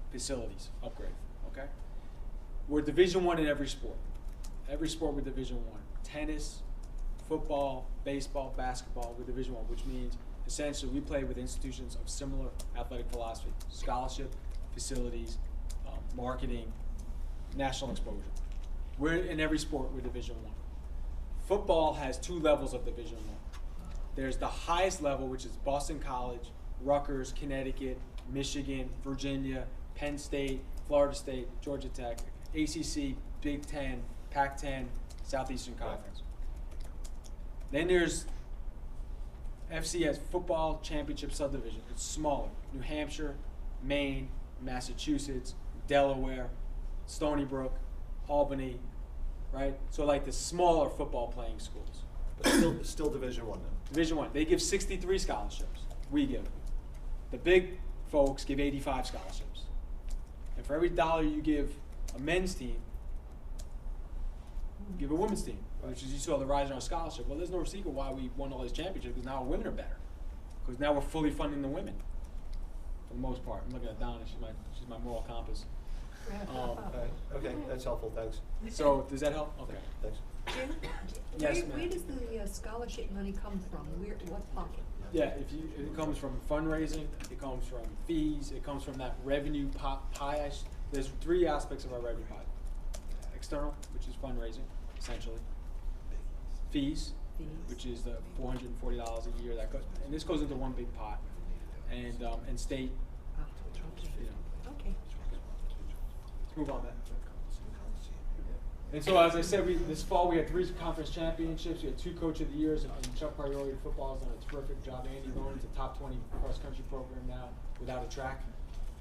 facilities upgrade. Okay. We're Division I in every sport. Every sport we're Division I. Tennis, football, baseball, basketball, we're Division I, which means essentially we play with institutions of similar athletic philosophy: scholarship, facilities, marketing, national exposure. We're in every sport, we're Division I. Football has 2 levels of Division I. There's the highest level, which is Boston College, Rutgers, Connecticut, Michigan, Virginia, Penn State, Florida State, Georgia Tech, ACC, Big Ten, Pac-10, Southeastern Conference. Then there's FCS, Football Championship Subdivision. It's smaller. New Hampshire, Maine, Massachusetts, Delaware, Stony Brook, Albany, right? So like the smaller football playing schools. But still Division I though. Division I, they give 63 scholarships. We give. The big folks give 85 scholarships. And for every dollar you give a men's team, you give a women's team, which is you saw the rise in our scholarship. Well, there's no secret why we won all these championships, because now our women are better. Because now we're fully funding the women, for the most part. I'm looking at Donna, she's my moral compass. Okay, that's helpful, thanks. So, does that help? Okay. Thanks. Jim, Yes, where ma'am. does the scholarship money come from? What pocket? Yeah, it comes from fundraising, it comes from fees, it comes from that revenue pie. There's 3 aspects of our revenue pie. External, which is fundraising, essentially. Fees, which is the $440 a year that goes, and this goes into one big pot. And state, you know. Okay. Let's move on then. And so, as I said, this fall we had 3 conference championships. We had 2 Coach of the Years, and Chuck Priority Football has done a terrific job. Andy Lohan's a top 20 cross-country program now without a track.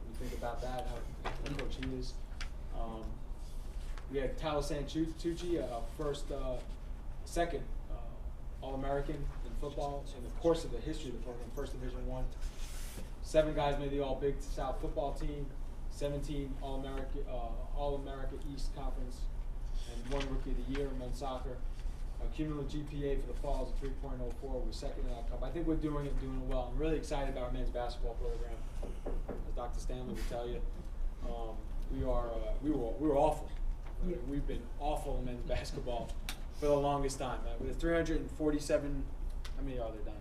When you think about that, how good coach he is. We had Tyler Santucci, second All-American in football in the course of the history of the program, first Division I. 7 guys made the All-Big South football team, 17 All-America East Conference, and 1 Rookie of the Year in men's soccer. Cumulative GPA for the fall is a 3.04. We're second in that cup. I think we're doing it well. I'm really excited about our men's basketball program. As Dr. Stanley would tell you, we were awful. Yeah. We've been awful in men's basketball for the longest time. With 347, how many are there, Donna?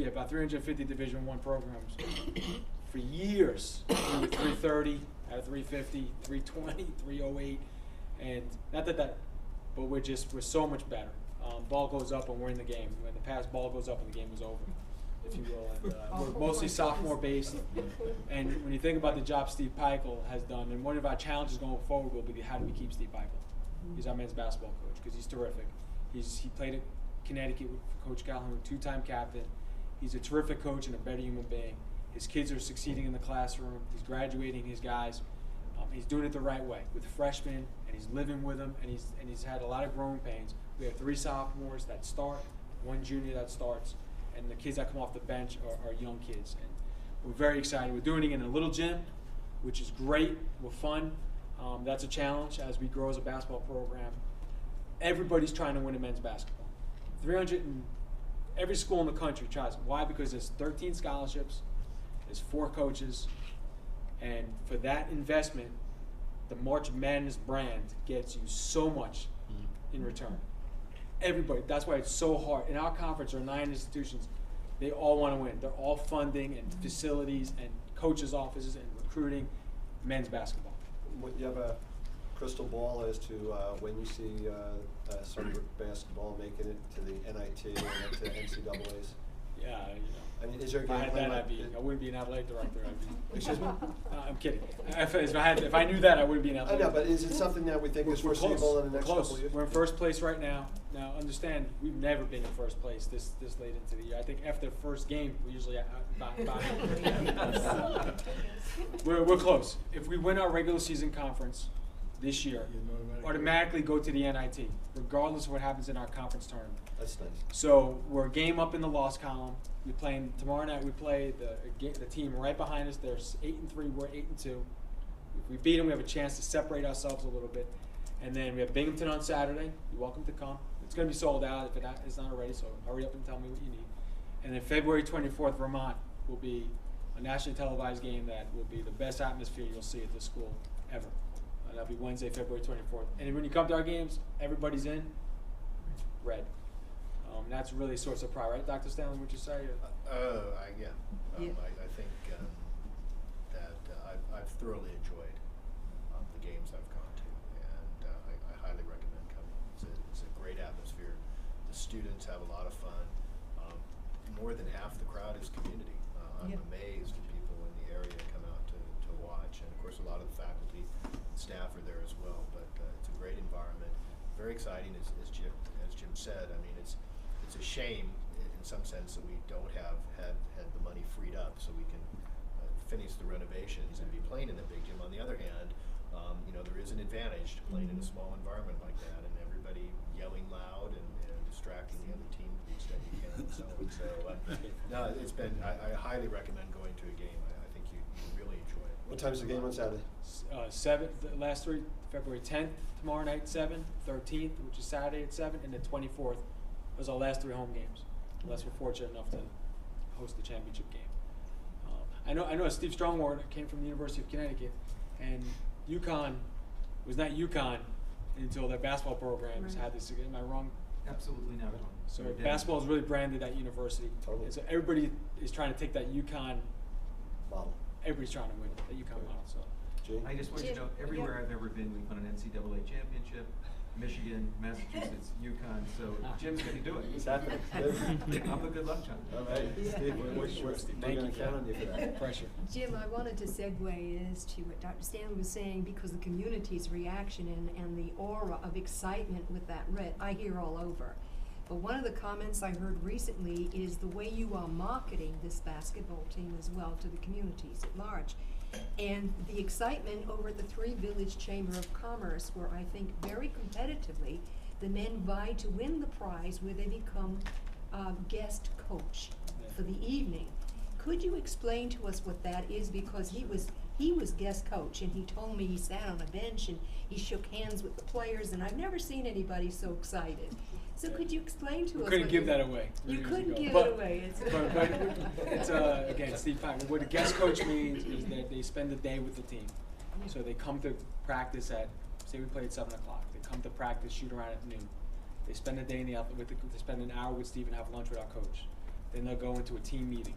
About 350 Division I programs. For years, we were 330 out of 350, 320, 308, and not that, but we're so much better. Ball goes up and we're in the game. When the pass, ball goes up and the game is over, if you will. And we're mostly sophomore based. And when you think about the job Steve Peichel has done, and one of our challenges going forward will be how do we keep Steve Peichel? He's our men's basketball coach because he's terrific. He played at Connecticut with Coach Calhoun, 2-time captain. He's a terrific coach and a better human being. His kids are succeeding in the classroom. He's graduating his guys. He's doing it the right way with freshmen, and he's living with them, and he's had a lot of growing pains. We have 3 sophomores that start, 1 junior that starts, and the kids that come off the bench are young kids. And we're very excited. We're doing it in a little gym, which is great. We're fun. That's a challenge as we grow as a basketball program. Everybody's trying to win in men's basketball. Every school in the country tries. Why? Because there's 13 scholarships, there's 4 coaches, and for that investment, the March Madness brand gets you so much in return. Everybody, that's why it's so hard. In our conference, there are 9 institutions. They all want to win. They're all funding and facilities and coaches' offices and recruiting men's basketball. You have a crystal ball as to when you see Stony Brook basketball making it to the NIT or to NCAAs? Yeah, I mean, is there a if I game had plan? that, I wouldn't be an athletic director. Excuse me? I'm kidding. If I knew that, I wouldn't be an I athletic. know, but is it something that we think is We're foreseeable close. in the next We're couple close. of years? We're in first place right now. Now, understand, we've never been in first place this late into the year. I think after the first game, we usually we're close. If we win our regular season conference this year, automatically go to the NIT, regardless of what happens in our conference tournament. That's nice. So we're a game up in the loss column. We're playing tomorrow night. We play the team right behind us. They're 8-3. We're 8-2. If we beat them, we have a chance to separate ourselves a little bit. And then we have Binghamton on Saturday. You're welcome to come. It's going to be sold out if it's not already. So hurry up and tell me what you need. And then February 24th, Vermont will be a nationally televised game that will be the best atmosphere you'll see at this school ever. That'll be Wednesday, February 24th. And when you come to our games, everybody's in red. That's really a source of pride, right, Dr. Stanley, would you say? Yeah. I think that I've thoroughly enjoyed the games I've gone to, and I highly recommend coming. It's a great atmosphere. The students have a lot of fun. More than half the crowd is community. I'm amazed at people in the area come out to watch, and of course a lot of the faculty and staff are there as well. But it's a great environment, very exciting, as Jim said. I mean, it's a shame in some sense that we don't have had the money freed up so we can finish the renovations and be playing in the big gym. On the other hand, You know, there is an advantage to playing in a small environment like that, and everybody yelling loud and distracting the other team to the extent you can, and so on. So, no, it's been, I highly recommend going to a game. I think you really enjoy it. What time's the game on Saturday? 7, the last 3, February 10th, tomorrow night, 7, 13th, which is Saturday at 7, and the 24th. Those are our last 3 home games, unless we're fortunate enough to host the championship game. I know Steve Strongward came from the University of Connecticut, and UConn was not UConn until their basketball programs had this. Am I wrong? Absolutely not wrong. So You're dead basketball is really branded at university. Totally. And so everybody is trying to take that UConn Model. Everybody's trying to win that UConn model. So. Gene? I just want you to know, everywhere I've ever been, we've won an NCAA championship. Michigan, Massachusetts, UConn, so Jim's gonna do it. It's happening. I'm the good luck charm. All right, Steve, we're gonna count on you for that. Pressure. Jim, I wanted to segue as to what Dr. Stanley was saying, because the community's reaction and the aura of excitement with that red, I hear all over. But one of the comments I heard recently is the way you are marketing this basketball team as well to the communities at large. And the excitement over at the Three Village Chamber of Commerce, where I think very competitively the men vie to win the prize where they become guest coach for the evening. Could you explain to us what that is? Because he was guest coach, and he told me he sat on a bench and he shook hands with the players, and I've never seen anybody so excited. So could you explain to us? Couldn't give that away. You couldn't give but, it away. But it's again, Steve Packard. What a guest coach means is that they spend the day with the team. So they come to practice at, say we play at 7 o'clock. They come to practice, shoot around at noon. They spend the day in the they spend an hour with Steve and have lunch with our coach. Then they'll go into a team meeting,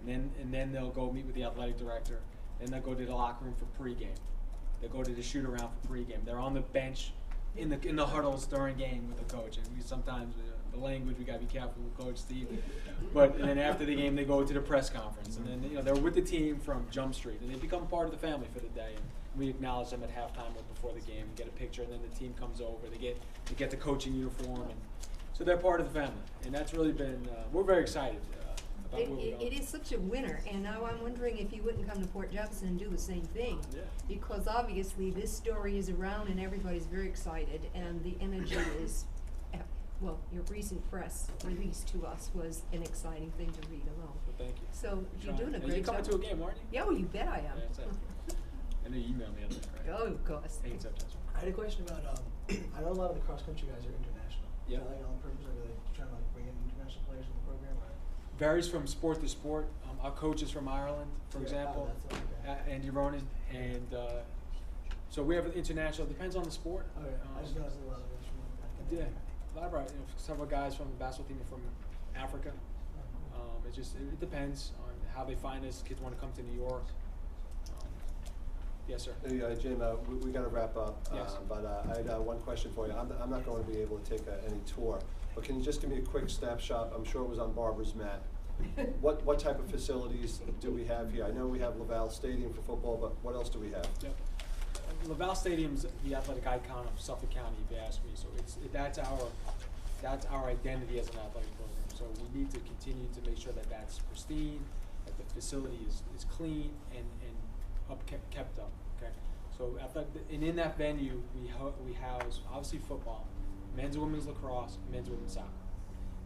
and then they'll go meet with the athletic director. Then they'll go to the locker room for pregame. They'll go to the shoot around for pregame. They're on the bench in the huddles during game with the coach, and we sometimes the language we gotta be careful with Coach Steve. And then after the game, they go to the press conference, and then they're with the team from Jump Street, and they become part of the family for the day. And we acknowledge them at halftime or before the game, get a picture, and then the team comes over. They get the coaching uniform, and so they're part of the family. And that's really been we're very excited. It is such a winner, and now I'm wondering if you wouldn't come to Port Jefferson and do the same thing. Yeah. Because obviously this story is around and everybody's very excited, and the energy is, well, your recent press release to us was an exciting thing to read along. Well, thank you. So you're doing a great job. You're coming to a game, aren't you? Yeah, well, you bet I am. Yeah, that's it. I know you emailed me on that, right? Oh, of course. I had a question about, I know a lot of the cross-country guys are international. Yeah. Is that like on purpose, or are they trying to like bring in international players in the program? Or? Varies from sport to sport. Our coach is from Ireland, for example, Andy Ronan, and so we have an international. Depends on the sport. Okay. I just noticed a lot of guys from. Yeah, a lot of several guys from the basketball team are from Africa. It depends on how they find us. Kids want to come to New York. Yes, sir. Hey, Jim, we got to wrap up. Yes. But I had one question for you. I'm not going to be able to take any tour, but can you just give me a quick snapshot? I'm sure it was on Barbara's map. What type of facilities do we have here? I know we have Laval Stadium for football, but what else do we have? Yep. Laval Stadium's the athletic icon of Suffolk County, if you ask me. So that's our identity as an athletic program. So we need to continue to make sure that that's pristine, that the facility is clean and kept up. Okay. So and in that venue we house obviously football, men's and women's lacrosse, men's and women's soccer.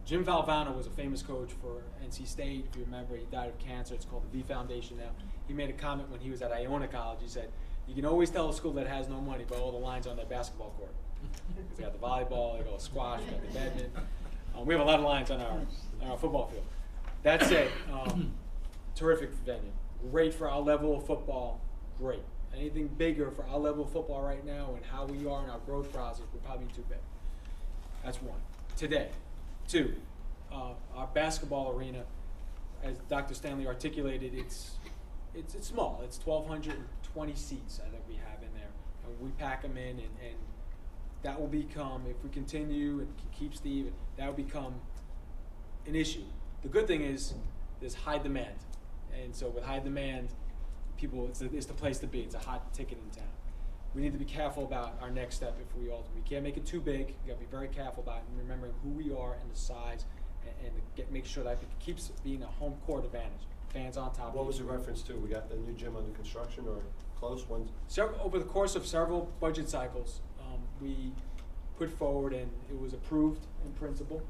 Jim Valvano was a famous coach for NC State. If you remember, he died of cancer. It's called the V Foundation now. He made a comment when he was at Iona College. He said, "You can always tell a school that has no money by all the lines on their basketball court. Because they got the volleyball, they got the squash, they got the badminton. We have a lot of lines on our football field." That said, terrific venue. Great for our level of football. Great. Anything bigger for our level of football right now and how we are in our growth process would probably be too big. That's one. Today. Two, our basketball arena, as Dr. Stanley articulated, it's small. It's 1,220 seats I think we have in there. And we pack them in, and that will become, if we continue and keep Steve, that will become an issue. The good thing is there's high demand. And so with high demand, people, it's the place to be. It's a hot ticket in town. We need to be careful about our next step if we can't make it too big. We got to be very careful about it and remembering who we are and the size, and make sure that it keeps being a home court advantage. Fans on top. What was the reference to? We got the new gym under construction, or? close? When's? Over the course of several budget cycles, we put forward, and it was approved in principle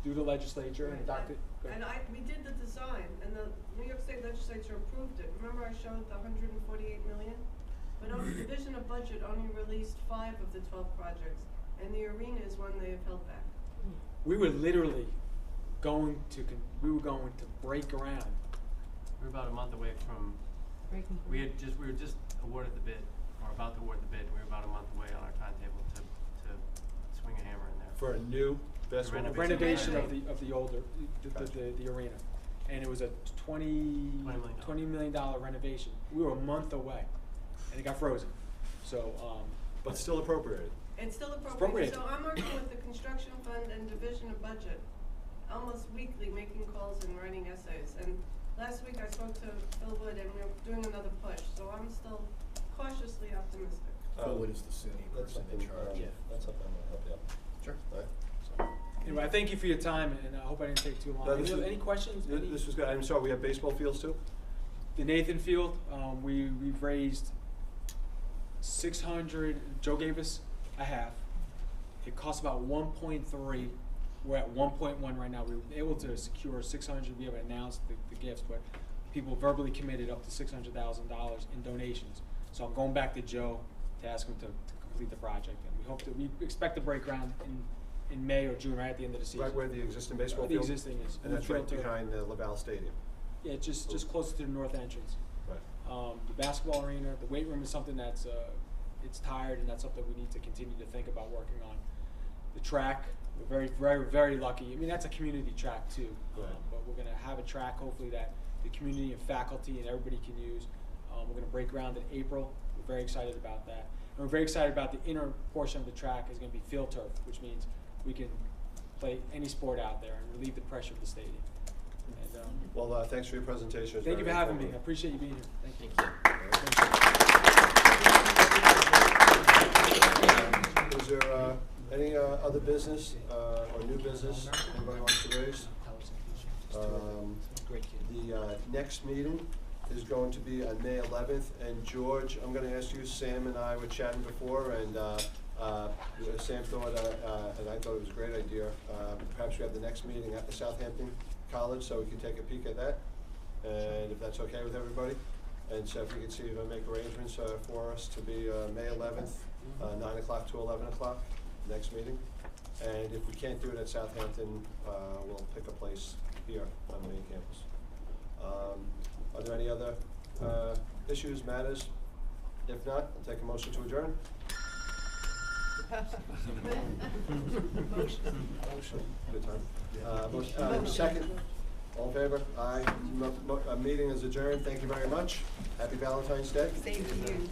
through the legislature and adopted. And we did the design, and the New York State Legislature approved it. Remember I showed the 148 million? But the Division of Budget only released 5 of the 12 projects, and the arena is one they have held back. We were literally going to break ground. We were about a month away from, we were just awarded the bid, or about to award the bid. We were about a month away on our timetable to swing a hammer in there. For a new basketball? Renovation of the older, the arena. And it was a $20 million renovation. We were a month away, and it got frozen. So, but still appropriated. It's still appropriate. So I'm working with the Construction Fund and Division of Budget almost weekly, making calls and writing essays. And last week I spoke to Phil Wood, and we're doing another push. So I'm still cautiously optimistic. Phil Wood is the city person in charge. That's something I'm gonna help you out. Sure. All right. anyway, I thank you for your time, and I hope I didn't take too long. No, Any questions? This was good. I'm sorry, we have baseball fields too? The Nathan Field, we've raised 600. Joe gave us a half. It costs about 1.3. We're at 1.1 right now. We were able to secure 600. We haven't announced the gifts, but people verbally committed up to $600,000 in donations. So I'm going back to Joe to ask him to complete the project, and we expect to break ground in May or June, right at the end of the season. Right where the existing baseball the field? existing is. And that's right behind the LaValle Stadium? Yeah, just closer to the north entrance. Right. The basketball arena, the weight room is something that's it's tired, and that's something we need to continue to think about working on. The track, we're very, very, very lucky. I mean, that's a community track too. Right. But we're going to have a track, hopefully, that the community and faculty and everybody can use. We're going to break ground in April. We're very excited about that. And we're very excited about the inner portion of the track is going to be field turf, which means we can play any sport out there and relieve the pressure of the stadium. And, well, thanks for your presentation. Thank you for having me. I appreciate you being here. Thank you. Is there any other business or new business anybody wants to raise? The next meeting is going to be on May 11th, and George, I'm going to ask you. Sam and I were chatting before, and Sam thought, and I thought it was a great idea. Perhaps we have the next meeting at the Southampton College, so we can take a peek at that, and if that's okay with everybody. And so if we can see if I make arrangements for us to be May 11th, 9 o'clock to 11 o'clock, next meeting. And if we can't do it at Southampton, we'll pick a place here on the main campus. Are there any other issues, matters? If not, I'll take a motion to adjourn. Motion. Good time. Second. All in favor? Aye. Meeting is adjourned. Thank you very much. Happy Valentine's Day. Same to you.